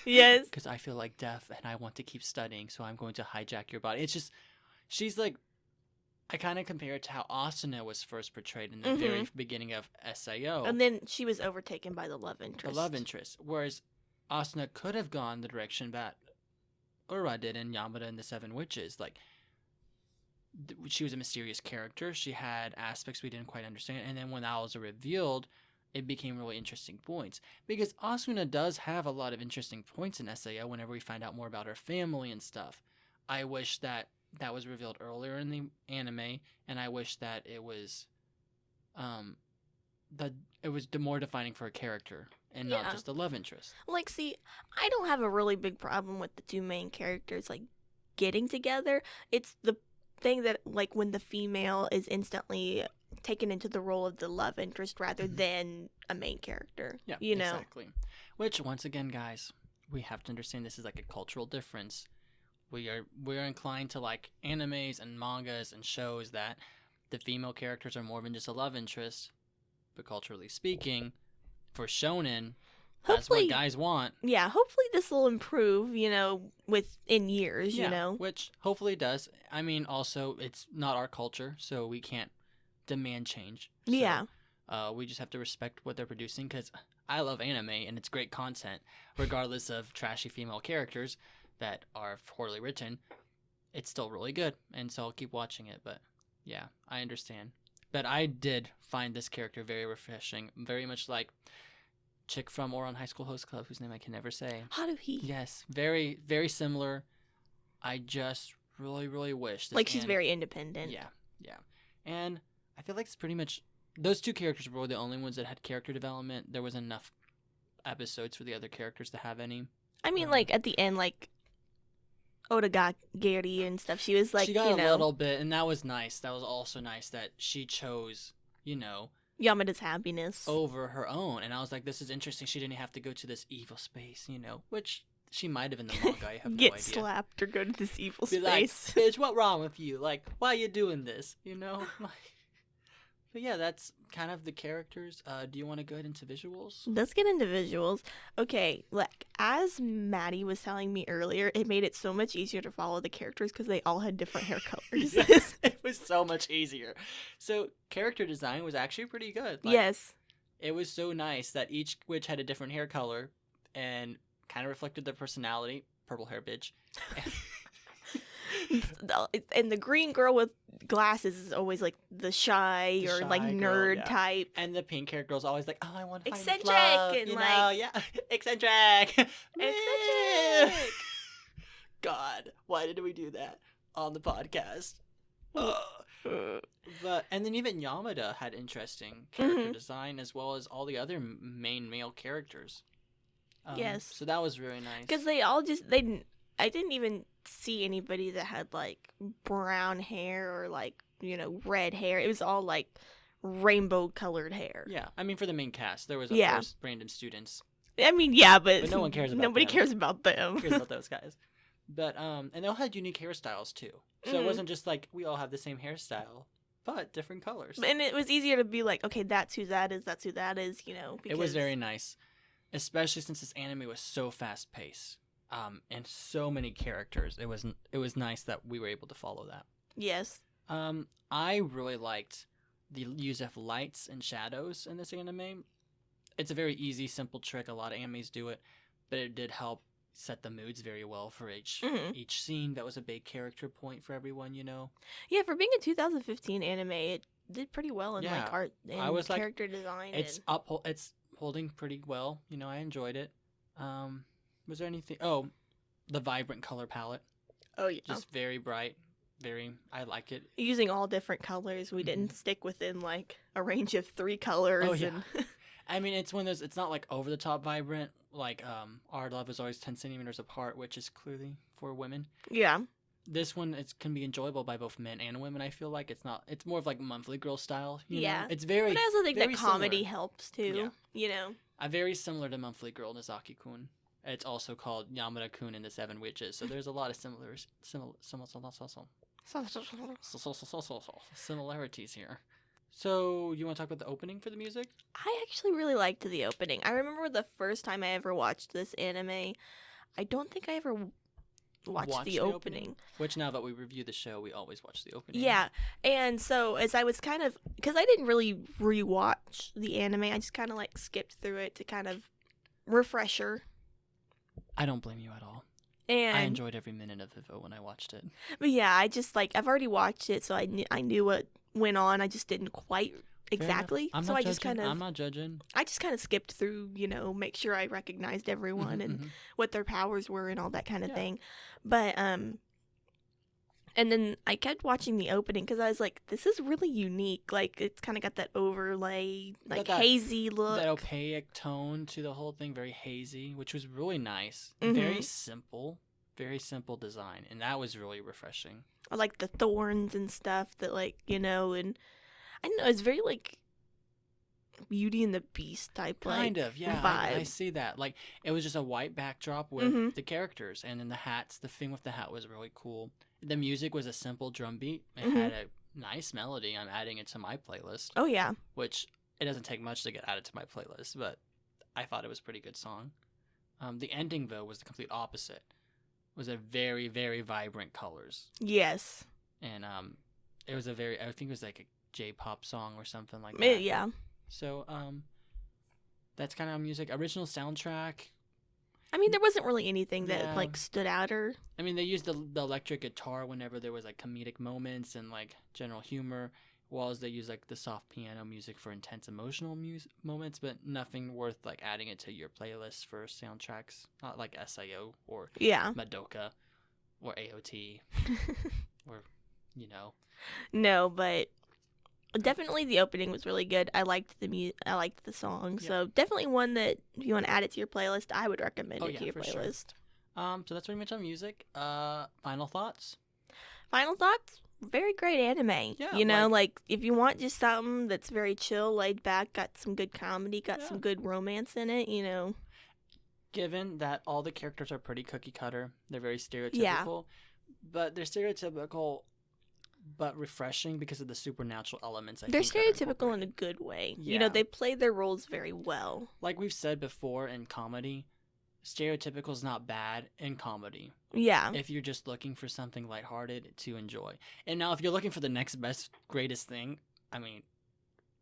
Yes. Because I feel like death and I want to keep studying, so I'm going to hijack your body. It's just, she's like, I kind of compare it to how Asuna was first portrayed in the very beginning of SAO. And then she was overtaken by the love interest. The love interest. Whereas Asuna could have gone the direction that Ura did in Yamada and the Seven Witches. Like, she was a mysterious character. She had aspects we didn't quite understand. And then when that was revealed, it became really interesting points. Because Asuna does have a lot of interesting points in SAO whenever we find out more about her family and stuff. I wish that was revealed earlier in the anime, and I wish that it was more defining for a character and not just a love interest. Like, see, I don't have a really big problem with the two main characters like getting together. It's the thing that, like, when the female is instantly taken into the role of the love interest rather than a main character. Yeah, you know? Exactly. Which, once again, guys, we have to understand this is like a cultural difference. We're inclined to like animes and mangas and shows that the female characters are more than just a love interest, but culturally speaking, for shonen, that's what guys want. Yeah, hopefully this will improve, you know, within years, you know. Which hopefully it does. I mean, also, it's not our culture, so we can't demand change. So, yeah. We just have to respect what they're producing, because I love anime, and it's great content, regardless of trashy female characters that are poorly written. It's still really good, and so I'll keep watching it. But yeah, I understand. But I did find this character very refreshing, very much like chick from Ouran High School Host Club, whose name I can never say. Haruhi. Yes, very, very similar. I just really, really wish this she's very independent. Yeah. And I feel like it's pretty much, those two characters were the only ones that had character development. There was enough episodes for the other characters to have any. I mean, like, at the end, like, Oda got Gary and stuff. She was like, she got a little bit, and that was nice. That was also nice that she chose, you know, Yamada's happiness over her own. And I was like, this is interesting. She didn't have to go to this evil space, you know, which she might have in the manga. I have no idea. Get slapped or go to this evil Be space. Like, bitch, what wrong with you? Like, why are you doing this? You know? But yeah, that's kind of the characters. Do you want to go into visuals? Let's get into visuals. Okay, like, as Matty was telling me earlier, it made it so much easier to follow the characters because they all had different hair colors. Yes, it was so much easier. So, character design was actually pretty good. Like, yes. It was so nice that each witch had a different hair color and kind of reflected their personality. Purple hair bitch. And the green girl with glasses is always like the shy or like nerd girl, type. And the pink hair girl's always like, oh, I want to find eccentric love, and you like know? Yeah, eccentric. Eccentric. God, why did we do that on the podcast? But and then even Yamada had interesting character design as well as all the other main male characters. Yes. So that was really nice. Because I didn't even see anybody that had like brown hair or like, you know, red hair. It was all like rainbow colored hair. Yeah, I mean for the main cast, there was of Yeah. course random students. I mean, yeah, but no one cares about nobody them. cares about them. Who cares about those guys? But and they all had unique hairstyles too. So it wasn't just like we all have the same hairstyle, but different colors. And it was easier to be like, okay, that's who that is, that's who that is, you know. Because... It was very nice, especially since this anime was so fast paced, and so many characters. It was nice that we were able to follow that. Yes. I really liked the use of lights and shadows in this anime. It's a very easy, simple trick. A lot of animes do it, but it did help set the moods very well for each scene. That was a big character point for everyone, you know. Yeah, for being a 2015 anime, it did pretty well in like art and I was character design. It's holding pretty well. You know, I enjoyed it. Was there anything? Oh, the vibrant color palette. Oh yeah, just very bright. I like it. Using all different colors. We didn't stick within like a range of 3 colors. Oh yeah. And... I mean, it's one of those. It's not like over the top vibrant. Like Our Love Is Always 10 centimeters apart, which is clearly for women. Yeah. This one can be enjoyable by both men and women. I feel like it's not. It's more of like monthly girl style. You know? It's very. But I also think that comedy similar. helps too. Yeah. You know. Very similar to Monthly Girl Nozaki-kun. It's also called Yamada-kun and the Seven Witches. So there's a lot of similarities here. So, you want to talk about the opening for the music? I actually really liked the opening. I remember the first time I ever watched this anime. I don't think I ever watched the opening. Which, now that we review the show, we always watch the opening. Yeah, and so as I was kind of... Because I didn't really rewatch the anime. I just kind of like skipped through it to kind of refresher. I don't blame you at all. And I enjoyed every minute of it when I watched it. But yeah, I just like... I've already watched it, so I knew what went on. I just didn't quite exactly. I'm not judging. I just kind of skipped through, you know, make sure I recognized everyone and what their powers were and all that kind of thing. But and then I kept watching the opening because I was like, this is really unique. Like, it's kind of got that overlay, like hazy look, that opaque tone to the whole thing, very hazy, which was really nice. Very simple design, and that was really refreshing. I like the thorns and stuff that, like, you know, and I don't know, it's very like Beauty and the Beast type, like, kind of, yeah. vibe. I see that. Like, it was just a white backdrop with the characters, and then the hats. The thing with the hat was really cool. The music was a simple drum beat. It had a nice melody. I'm adding it to my playlist. Oh yeah. Which it doesn't take much to get added to my playlist, but I thought it was a pretty good song. The ending though was the complete opposite. It was a very, very vibrant colors. Yes. And it was I think it was like a J-pop song or something like that. Yeah. So that's kind of music. Original soundtrack. I mean, there wasn't really anything that like stood out or. I mean, they used the electric guitar whenever there was like comedic moments and like general humor, while they used like the soft piano music for intense emotional moments, but nothing worth like adding it to your playlist for soundtracks. Not like SIO or Madoka or AOT or No, but definitely the opening was really good. I liked I liked the song. Yeah. So definitely one that if you want to add it to your playlist, I would recommend it to your playlist. Sure. So that's pretty much on music. Final thoughts? Final thoughts? Very great anime. Yeah, you know, like if you want just something that's very chill, laid back, got some good comedy, got some good romance in it, you know. Given that all the characters are pretty cookie cutter, they're very stereotypical, but they're stereotypical but refreshing because of the supernatural elements. They're stereotypical in a good way. Yeah. You know, they play their roles very well. Like we've said before in comedy, stereotypical is not bad in comedy. Yeah. If you're just looking for something lighthearted to enjoy. And now if you're looking for the next best, greatest thing, I mean,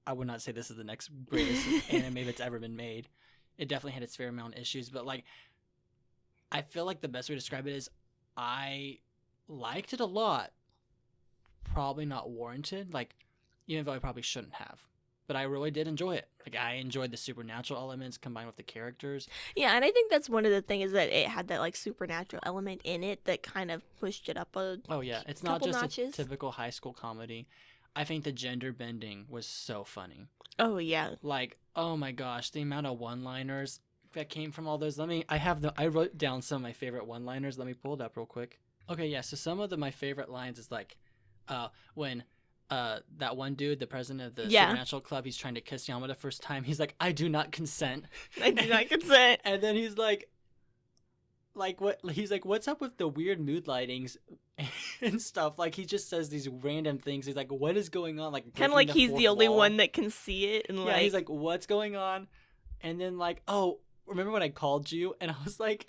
I would not say this is the next greatest anime that's ever been made. It definitely had its fair amount of issues, but like, I feel like the best way to describe it is I liked it a lot. Probably not warranted, like, even though I probably shouldn't have. But I really did enjoy it. Like, I enjoyed the supernatural elements combined with the characters. Yeah, and I think that's one of the things is that it had that, like, supernatural element in it that kind of pushed it up a Oh, yeah. It's not just notches. A typical high school comedy. I think the gender bending was so funny. Oh, yeah. Like, oh my gosh, the amount of one-liners that came from all those. I wrote down some of my favorite one-liners. Let me pull it up real quick. Okay, yeah, so some of my favorite lines is like, when that one dude, the president of the Yeah. Supernatural Club, he's trying to kiss Yamada first time. He's like, I do not consent. I do not consent. And then he's like what? He's like, what's up with the weird mood lightings and stuff? Like he just says these random things. He's like, what is going on? Like Kind of like breaking he's fourth the only wall. one that can see it, and Yeah, like he's like, what's going on? And then like, oh, remember when I called you? And I was like,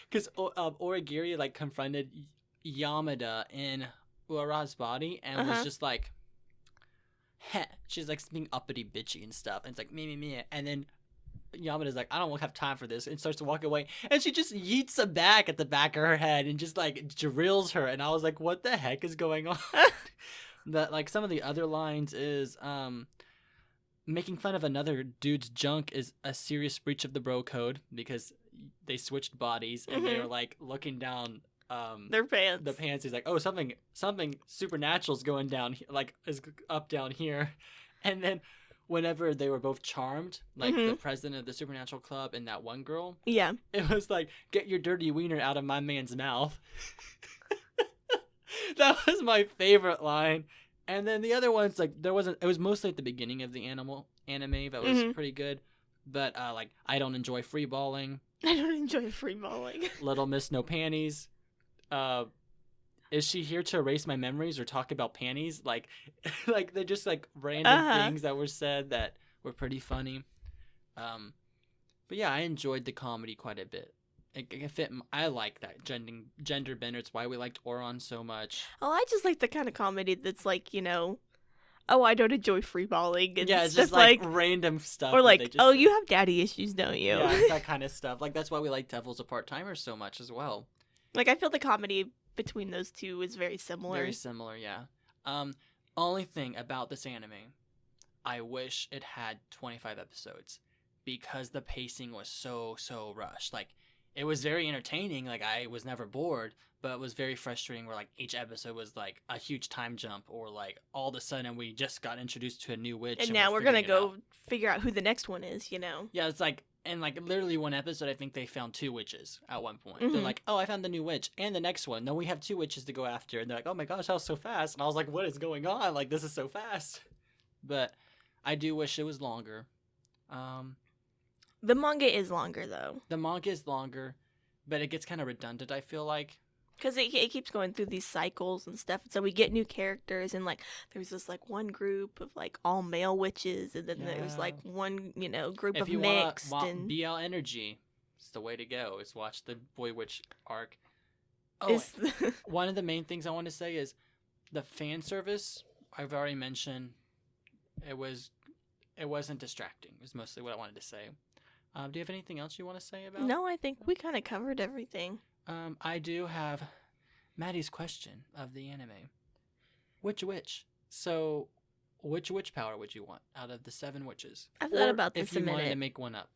because Origiri like confronted Yamada in Ura's body and was just like, heh. She's like being uppity bitchy and stuff. And it's like, me. And then Yamada's like, I don't have time for this, and starts to walk away. And she just yeets a back at the back of her head and just like drills her. And I was like, what the heck is going on? But like some of the other lines is making fun of another dude's junk is a serious breach of the bro code because they switched bodies and they were like looking down their pants. the pants. He's like, oh, something supernatural's going down, like is up down here. And then whenever they were both charmed, like the president of the Supernatural Club and that one girl, yeah, it was like, get your dirty wiener out of my man's mouth. That was my favorite line. And then the other ones, like it was mostly at the beginning of the anime that was pretty good. But like, I don't enjoy free balling. I don't enjoy free balling. Little Miss No Panties. Is she here to erase my memories or talk about panties? Like they're just like random things that were said that were pretty funny. But yeah, I enjoyed the comedy quite a bit. It fit. I like that gender bender. It's why we liked Oron so much. Oh, I just like the kind of comedy that's like, oh, I don't enjoy free balling. And Yeah, it's stuff just like random stuff. or that like, they just oh, say. you have daddy issues, don't you? Yeah, that kind of stuff. Like that's why we like Devil's a Part-Timer so much as well. Like I feel the comedy between those two is very similar. Very similar, yeah. Only thing about this anime, I wish it had 25 episodes because the pacing was so rushed. Like it was very entertaining. Like I was never bored, but it was very frustrating where like each episode was like a huge time jump, or like all of a sudden we just got introduced to a new witch And now we're gonna figuring it go out. figure out who the next one is. Yeah, it's like, and like literally one episode, I think they found 2 witches at one point. They're like, oh, I found the new witch and the next one. No, we have 2 witches to go after. And they're like, oh my gosh, that was so fast. And I was like, what is going on? Like, this is so fast. But I do wish it was longer. The manga is longer though, The manga is longer, but it gets kind of redundant, I feel like. because it keeps going through these cycles and stuff. So we get new characters, and like there's this like one group of like all male witches, and then there's like one group If of you mixed want and BL energy, it's the way to go, is watch the Boy Witch arc. Oh, is one of the main things I want to say is the fan service. I've already mentioned it wasn't distracting. Is mostly what I wanted to say. Do you have anything else you want to say about? No, I think we kind of covered everything. I do have Maddie's question of the anime. Which witch? So, which witch power would you want out of the 7 witches? I've thought Or about this if you a wanted to minute. make one up.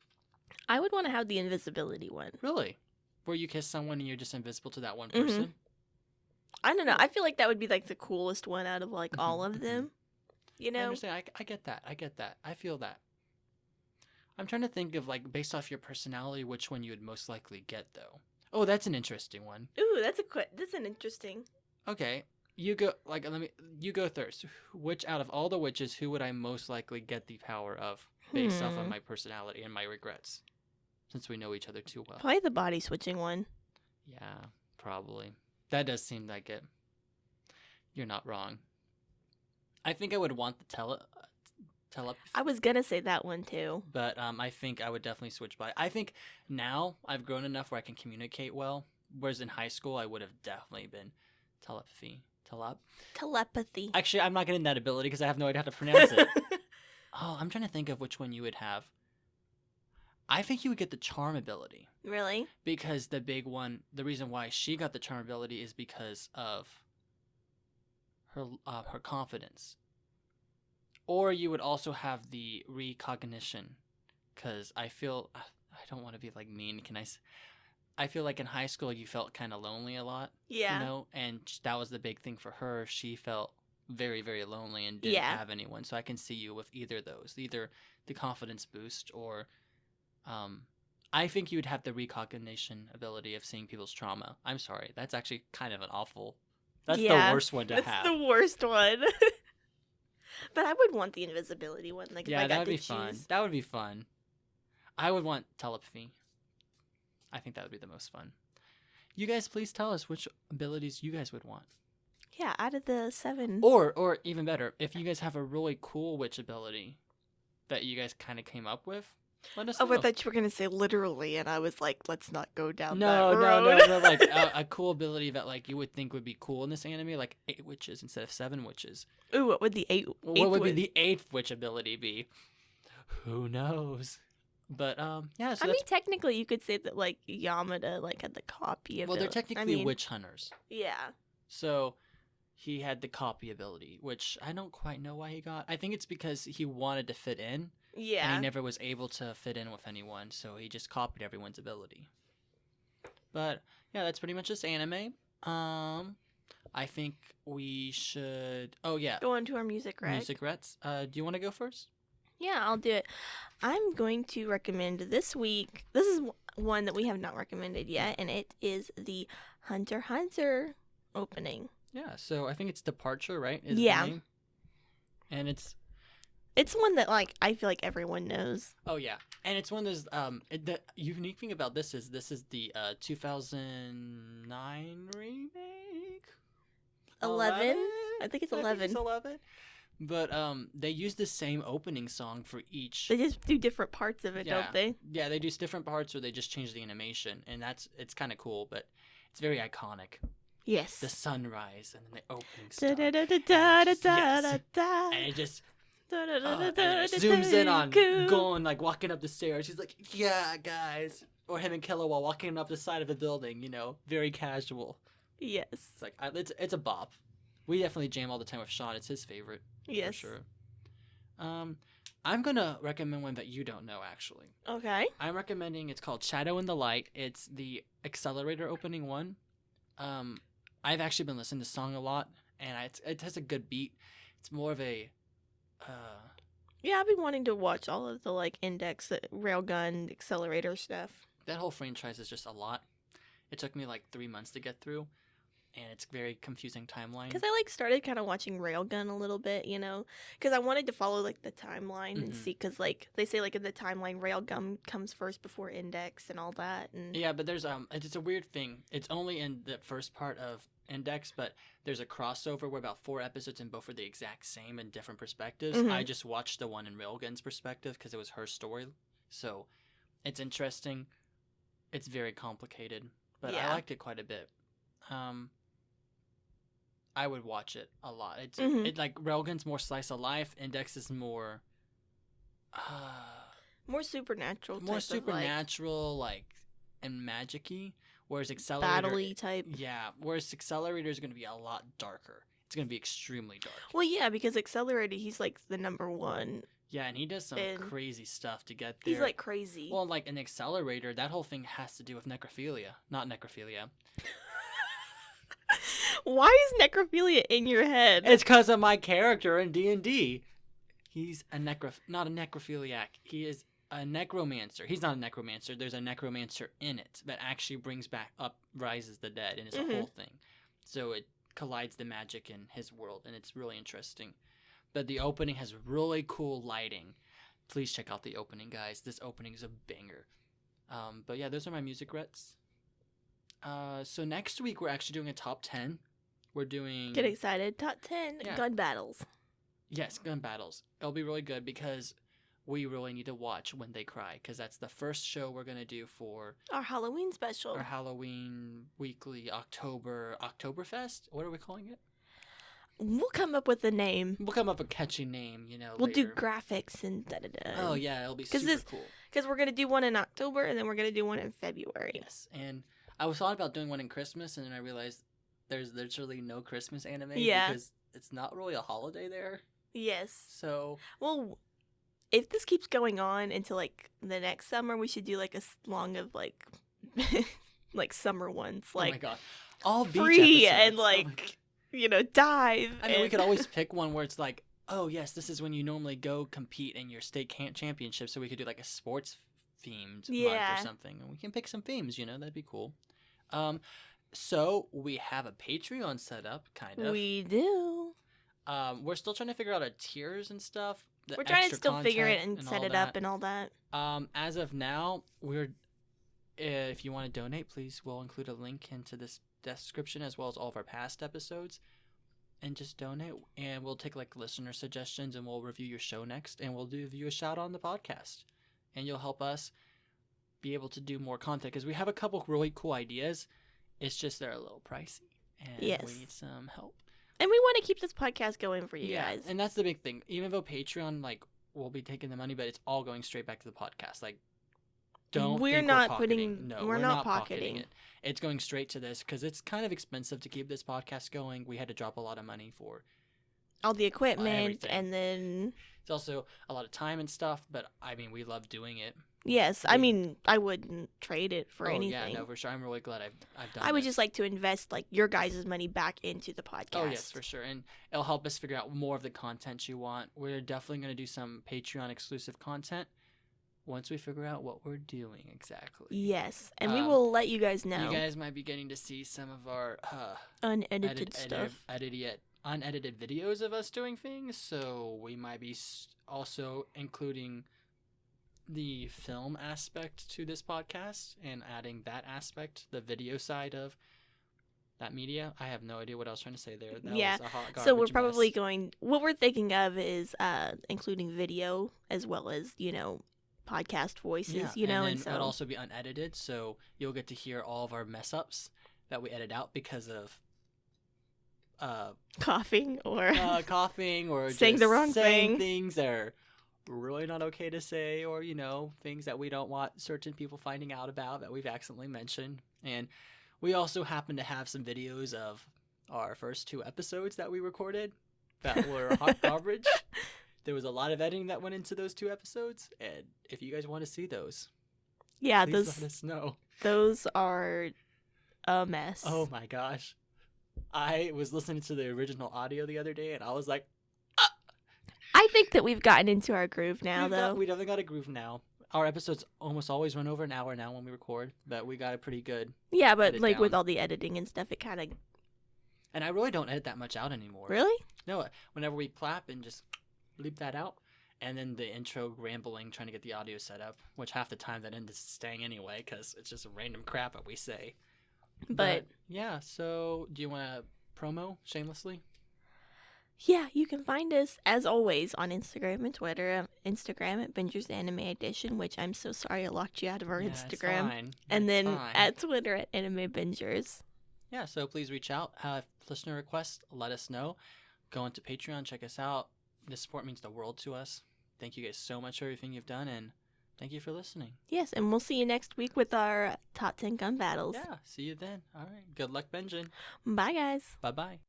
I would want to have the invisibility one. Really? Where you kiss someone and you're just invisible to that one person? I don't know. I feel like that would be like the coolest one out of like all of them. I understand. I get that. I feel that. I'm trying to think of, like, based off your personality, which one you would most likely get, though. Oh, that's an interesting one. Ooh, that's an interesting. Okay, you go. Like, you go first. Which out of all the witches, who would I most likely get the power of, based off of my personality and my regrets? Since we know each other too well. Probably the body switching one. Yeah, probably. That does seem like it. You're not wrong. I think I would want the telepathy. I was gonna say that one too. But I think I would definitely switch by. I think now I've grown enough where I can communicate well. Whereas in high school, I would have definitely been telepathy. Telepathy. Actually, I'm not getting that ability because I have no idea how to pronounce it. Oh, I'm trying to think of which one you would have. I think you would get the charm ability. Really? Because the big one, the reason why she got the charm ability is because of her confidence. Or you would also have the recognition, because I don't want to be like mean. I feel like in high school you felt kind of lonely a lot. Yeah. And that was the big thing for her. She felt very, very lonely and didn't have anyone. So I can see you with either of those, either the confidence boost or, I think you would have the recognition ability of seeing people's trauma. I'm sorry, that's actually kind of an awful. That's the worst one to have. That's the worst one. But I would want the invisibility one. Like, if Yeah, I that got would to be choose. fun. That would be fun. I would want telepathy. I think that would be the most fun. You guys, please tell us which abilities you guys would want. Yeah, out of the 7. Or even better, if you guys have a really cool witch ability that you guys kind of came up with, let us know. Oh, I thought you were going to say literally, and I was like, let's not go down No, that road. no, like a cool ability that like you would think would be cool in this anime, like 8 witches instead of 7 witches. Ooh, what would the 8? What would be the 8th witch ability be? Who knows? But yeah. So I mean, technically, you could say that like Yamada like had the copy of. well, they're technically witch hunters. Yeah. So he had the copy ability, which I don't quite know why he got. I think it's because he wanted to fit in. Yeah. And he never was able to fit in with anyone, so he just copied everyone's ability. But yeah, that's pretty much this anime. I think we should. Oh yeah. Go on to our music rec. Music rets. Do you want to go first? Yeah, I'll do it. I'm going to recommend this week. This is one that we have not recommended yet, and it is the Hunter x Hunter opening. Yeah. So I think it's Departure, right? Is Yeah. the name? And it's one that like I feel like everyone knows. Oh yeah, and it's one of those. The unique thing about this is the 2009 remake. 11? I think it's I 11. it's 11. But they use the same opening song for each. They just do different parts of it, Yeah. don't they? Yeah, they do different parts, or they just change the animation, and it's kind of cool. But it's very iconic. Yes. The sunrise and then the opening song. Da da da da da da da da. And it just Da da da and da it da zooms in on da. Gon like walking up the stairs. He's like, "Yeah, guys," or him and Killua walking up the side of the building. You know, very casual. Yes. It's like it's a bop. We definitely jam all the time with Sean. It's his favorite. Yes. For sure. I'm gonna recommend one that you don't know actually. Okay. I'm recommending. It's called Shadow in the Light. It's the Accelerator opening one. I've actually been listening to the song a lot, and it has a good beat. It's more of a. Yeah, I've been wanting to watch all of the like Index, Railgun, Accelerator stuff. That whole franchise is just a lot. It took me like 3 months to get through, and it's very confusing timeline. Because I like started kind of watching Railgun a little bit, you know, because I wanted to follow like the timeline and see, because like they say like in the timeline Railgun comes first before Index and all that. And Yeah, but there's it's a weird thing. It's only in the first part of Index, but there's a crossover where about 4 episodes and both are the exact same in different perspectives. Mhm. I just watched the one in Railgun's perspective because it was her story, so it's interesting. It's very complicated, but I Yeah. liked it quite a bit. I would watch it a lot. It's Mhm. it like Railgun's more slice of life. Index is more more supernatural, more type supernatural, like and magic-y. Whereas of, like, Accelerator, battle-y type. yeah. Whereas Accelerator is going to be a lot darker. It's going to be extremely dark. Well, yeah, because Accelerator, he's like the number one. Yeah, and he does some and crazy stuff to get there. He's like crazy. well, like an Accelerator, that whole thing has to do with necrophilia, not necrophilia. Why is necrophilia in your head? It's because of my character in D&D. He's not a necrophiliac. He is a necromancer. He's not a necromancer. There's a necromancer in it that actually brings back up, rises the dead, and it's a whole thing. So it collides the magic in his world, and it's really interesting. But the opening has really cool lighting. Please check out the opening, guys. This opening is a banger. But yeah, those are my music rets. So next week we're actually doing a top 10. We're doing Get excited. Top 10 Yeah. gun battles. Yes, gun battles. It'll be really good because we really need to watch When They Cry, because that's the first show we're gonna do for Our Halloween special. our Halloween weekly Oktoberfest. What are we calling it? We'll come up with a name. We'll come up with a catchy name, We'll do later. graphics and da-da-da. Oh yeah, it'll be 'Cause super this- cool. Because we're going to do one in October, and then we're going to do one in February. Yes, and I was thought about doing one in Christmas, and then I realized there's literally no Christmas anime Yeah. because it's not really a holiday there. Yes. So Well, if this keeps going on until, like, the next summer, we should do, like, a long of, like, like, summer ones. oh my Like, god, all beach free episodes. and, Oh my like, you know, dive. I mean, we and- could always pick one where it's like, oh yes, this is when you normally go compete in your state championship. So we could do like a sports themed month Yeah. or something, and we can pick some themes. You know, that'd be cool. So we have a Patreon set up, kind of. We do. We're still trying to figure out our tiers and stuff. We're trying to extra still figure it content and set all it up that. and all that. As of now, if you want to donate, please, we'll include a link into this description as well as all of our past episodes. And just donate, and we'll take like listener suggestions, and we'll review your show next, and we'll give you a shout out on the podcast, and you'll help us be able to do more content because we have a couple really cool ideas. It's just they're a little pricey, and we need some help. And we want to keep this podcast going for you guys. And that's the big thing. Even though Patreon, like, we'll be taking the money, but it's all going straight back to the podcast. Like, we're not pocketing it. It's going straight to this because it's kind of expensive to keep this podcast going. We had to drop a lot of money for all the equipment, everything. And then it's also a lot of time and stuff. But I mean, we love doing it. Yes, I mean, I wouldn't trade it for anything. Yeah, no, for sure. I'm really glad I've done. I would just like to invest like your guys' money back into the podcast. Oh yes, for sure, and it'll help us figure out more of the content you want. We're definitely going to do some Patreon exclusive content. Once we figure out what we're doing exactly. Yes, and we will let you guys know. You guys might be getting to see some of our unedited stuff. Unedited videos of us doing things, so we might be also including the film aspect to this podcast and adding that aspect, the video side of that media. I have no idea what I was trying to say there. That was a hot so we're garbage probably mess. what we're thinking of is including video as well as, podcast voices, and so it'll also be unedited, so you'll get to hear all of our mess ups that we edit out because of coughing or saying the wrong thing, things that are really not okay to say, or things that we don't want certain people finding out about that we've accidentally mentioned. And we also happen to have some videos of our first 2 episodes that we recorded that were hot garbage. There was a lot of editing that went into those 2 episodes, and if you guys want to see those, please let us know. Those are a mess. Oh my gosh. I was listening to the original audio the other day, and I was like, I think that we've gotten into our groove now, though. We definitely got a groove now. Our episodes almost always run over an hour now when we record, but we got it pretty good. Yeah, but like with all the editing and stuff, it kind of... And I really don't edit that much out anymore. Really? No, whenever we clap and just bleep that out, and then the intro rambling, trying to get the audio set up, which half the time that ends up staying anyway, because it's just random crap that we say. But yeah, so do you want to promo shamelessly? Yeah, you can find us, as always, on Instagram and Twitter. Instagram at Bingers Anime Edition, which I'm so sorry I locked you out of our Instagram. It's fine. And then at Twitter at Anime Bingers. Yeah, so please reach out. Have listener requests, let us know. Go into Patreon, check us out. This support means the world to us. Thank you guys so much for everything you've done, and thank you for listening. Yes, and we'll see you next week with our top 10 gun battles. Yeah, see you then. All right, good luck, Benjamin. Bye, guys. Bye-bye.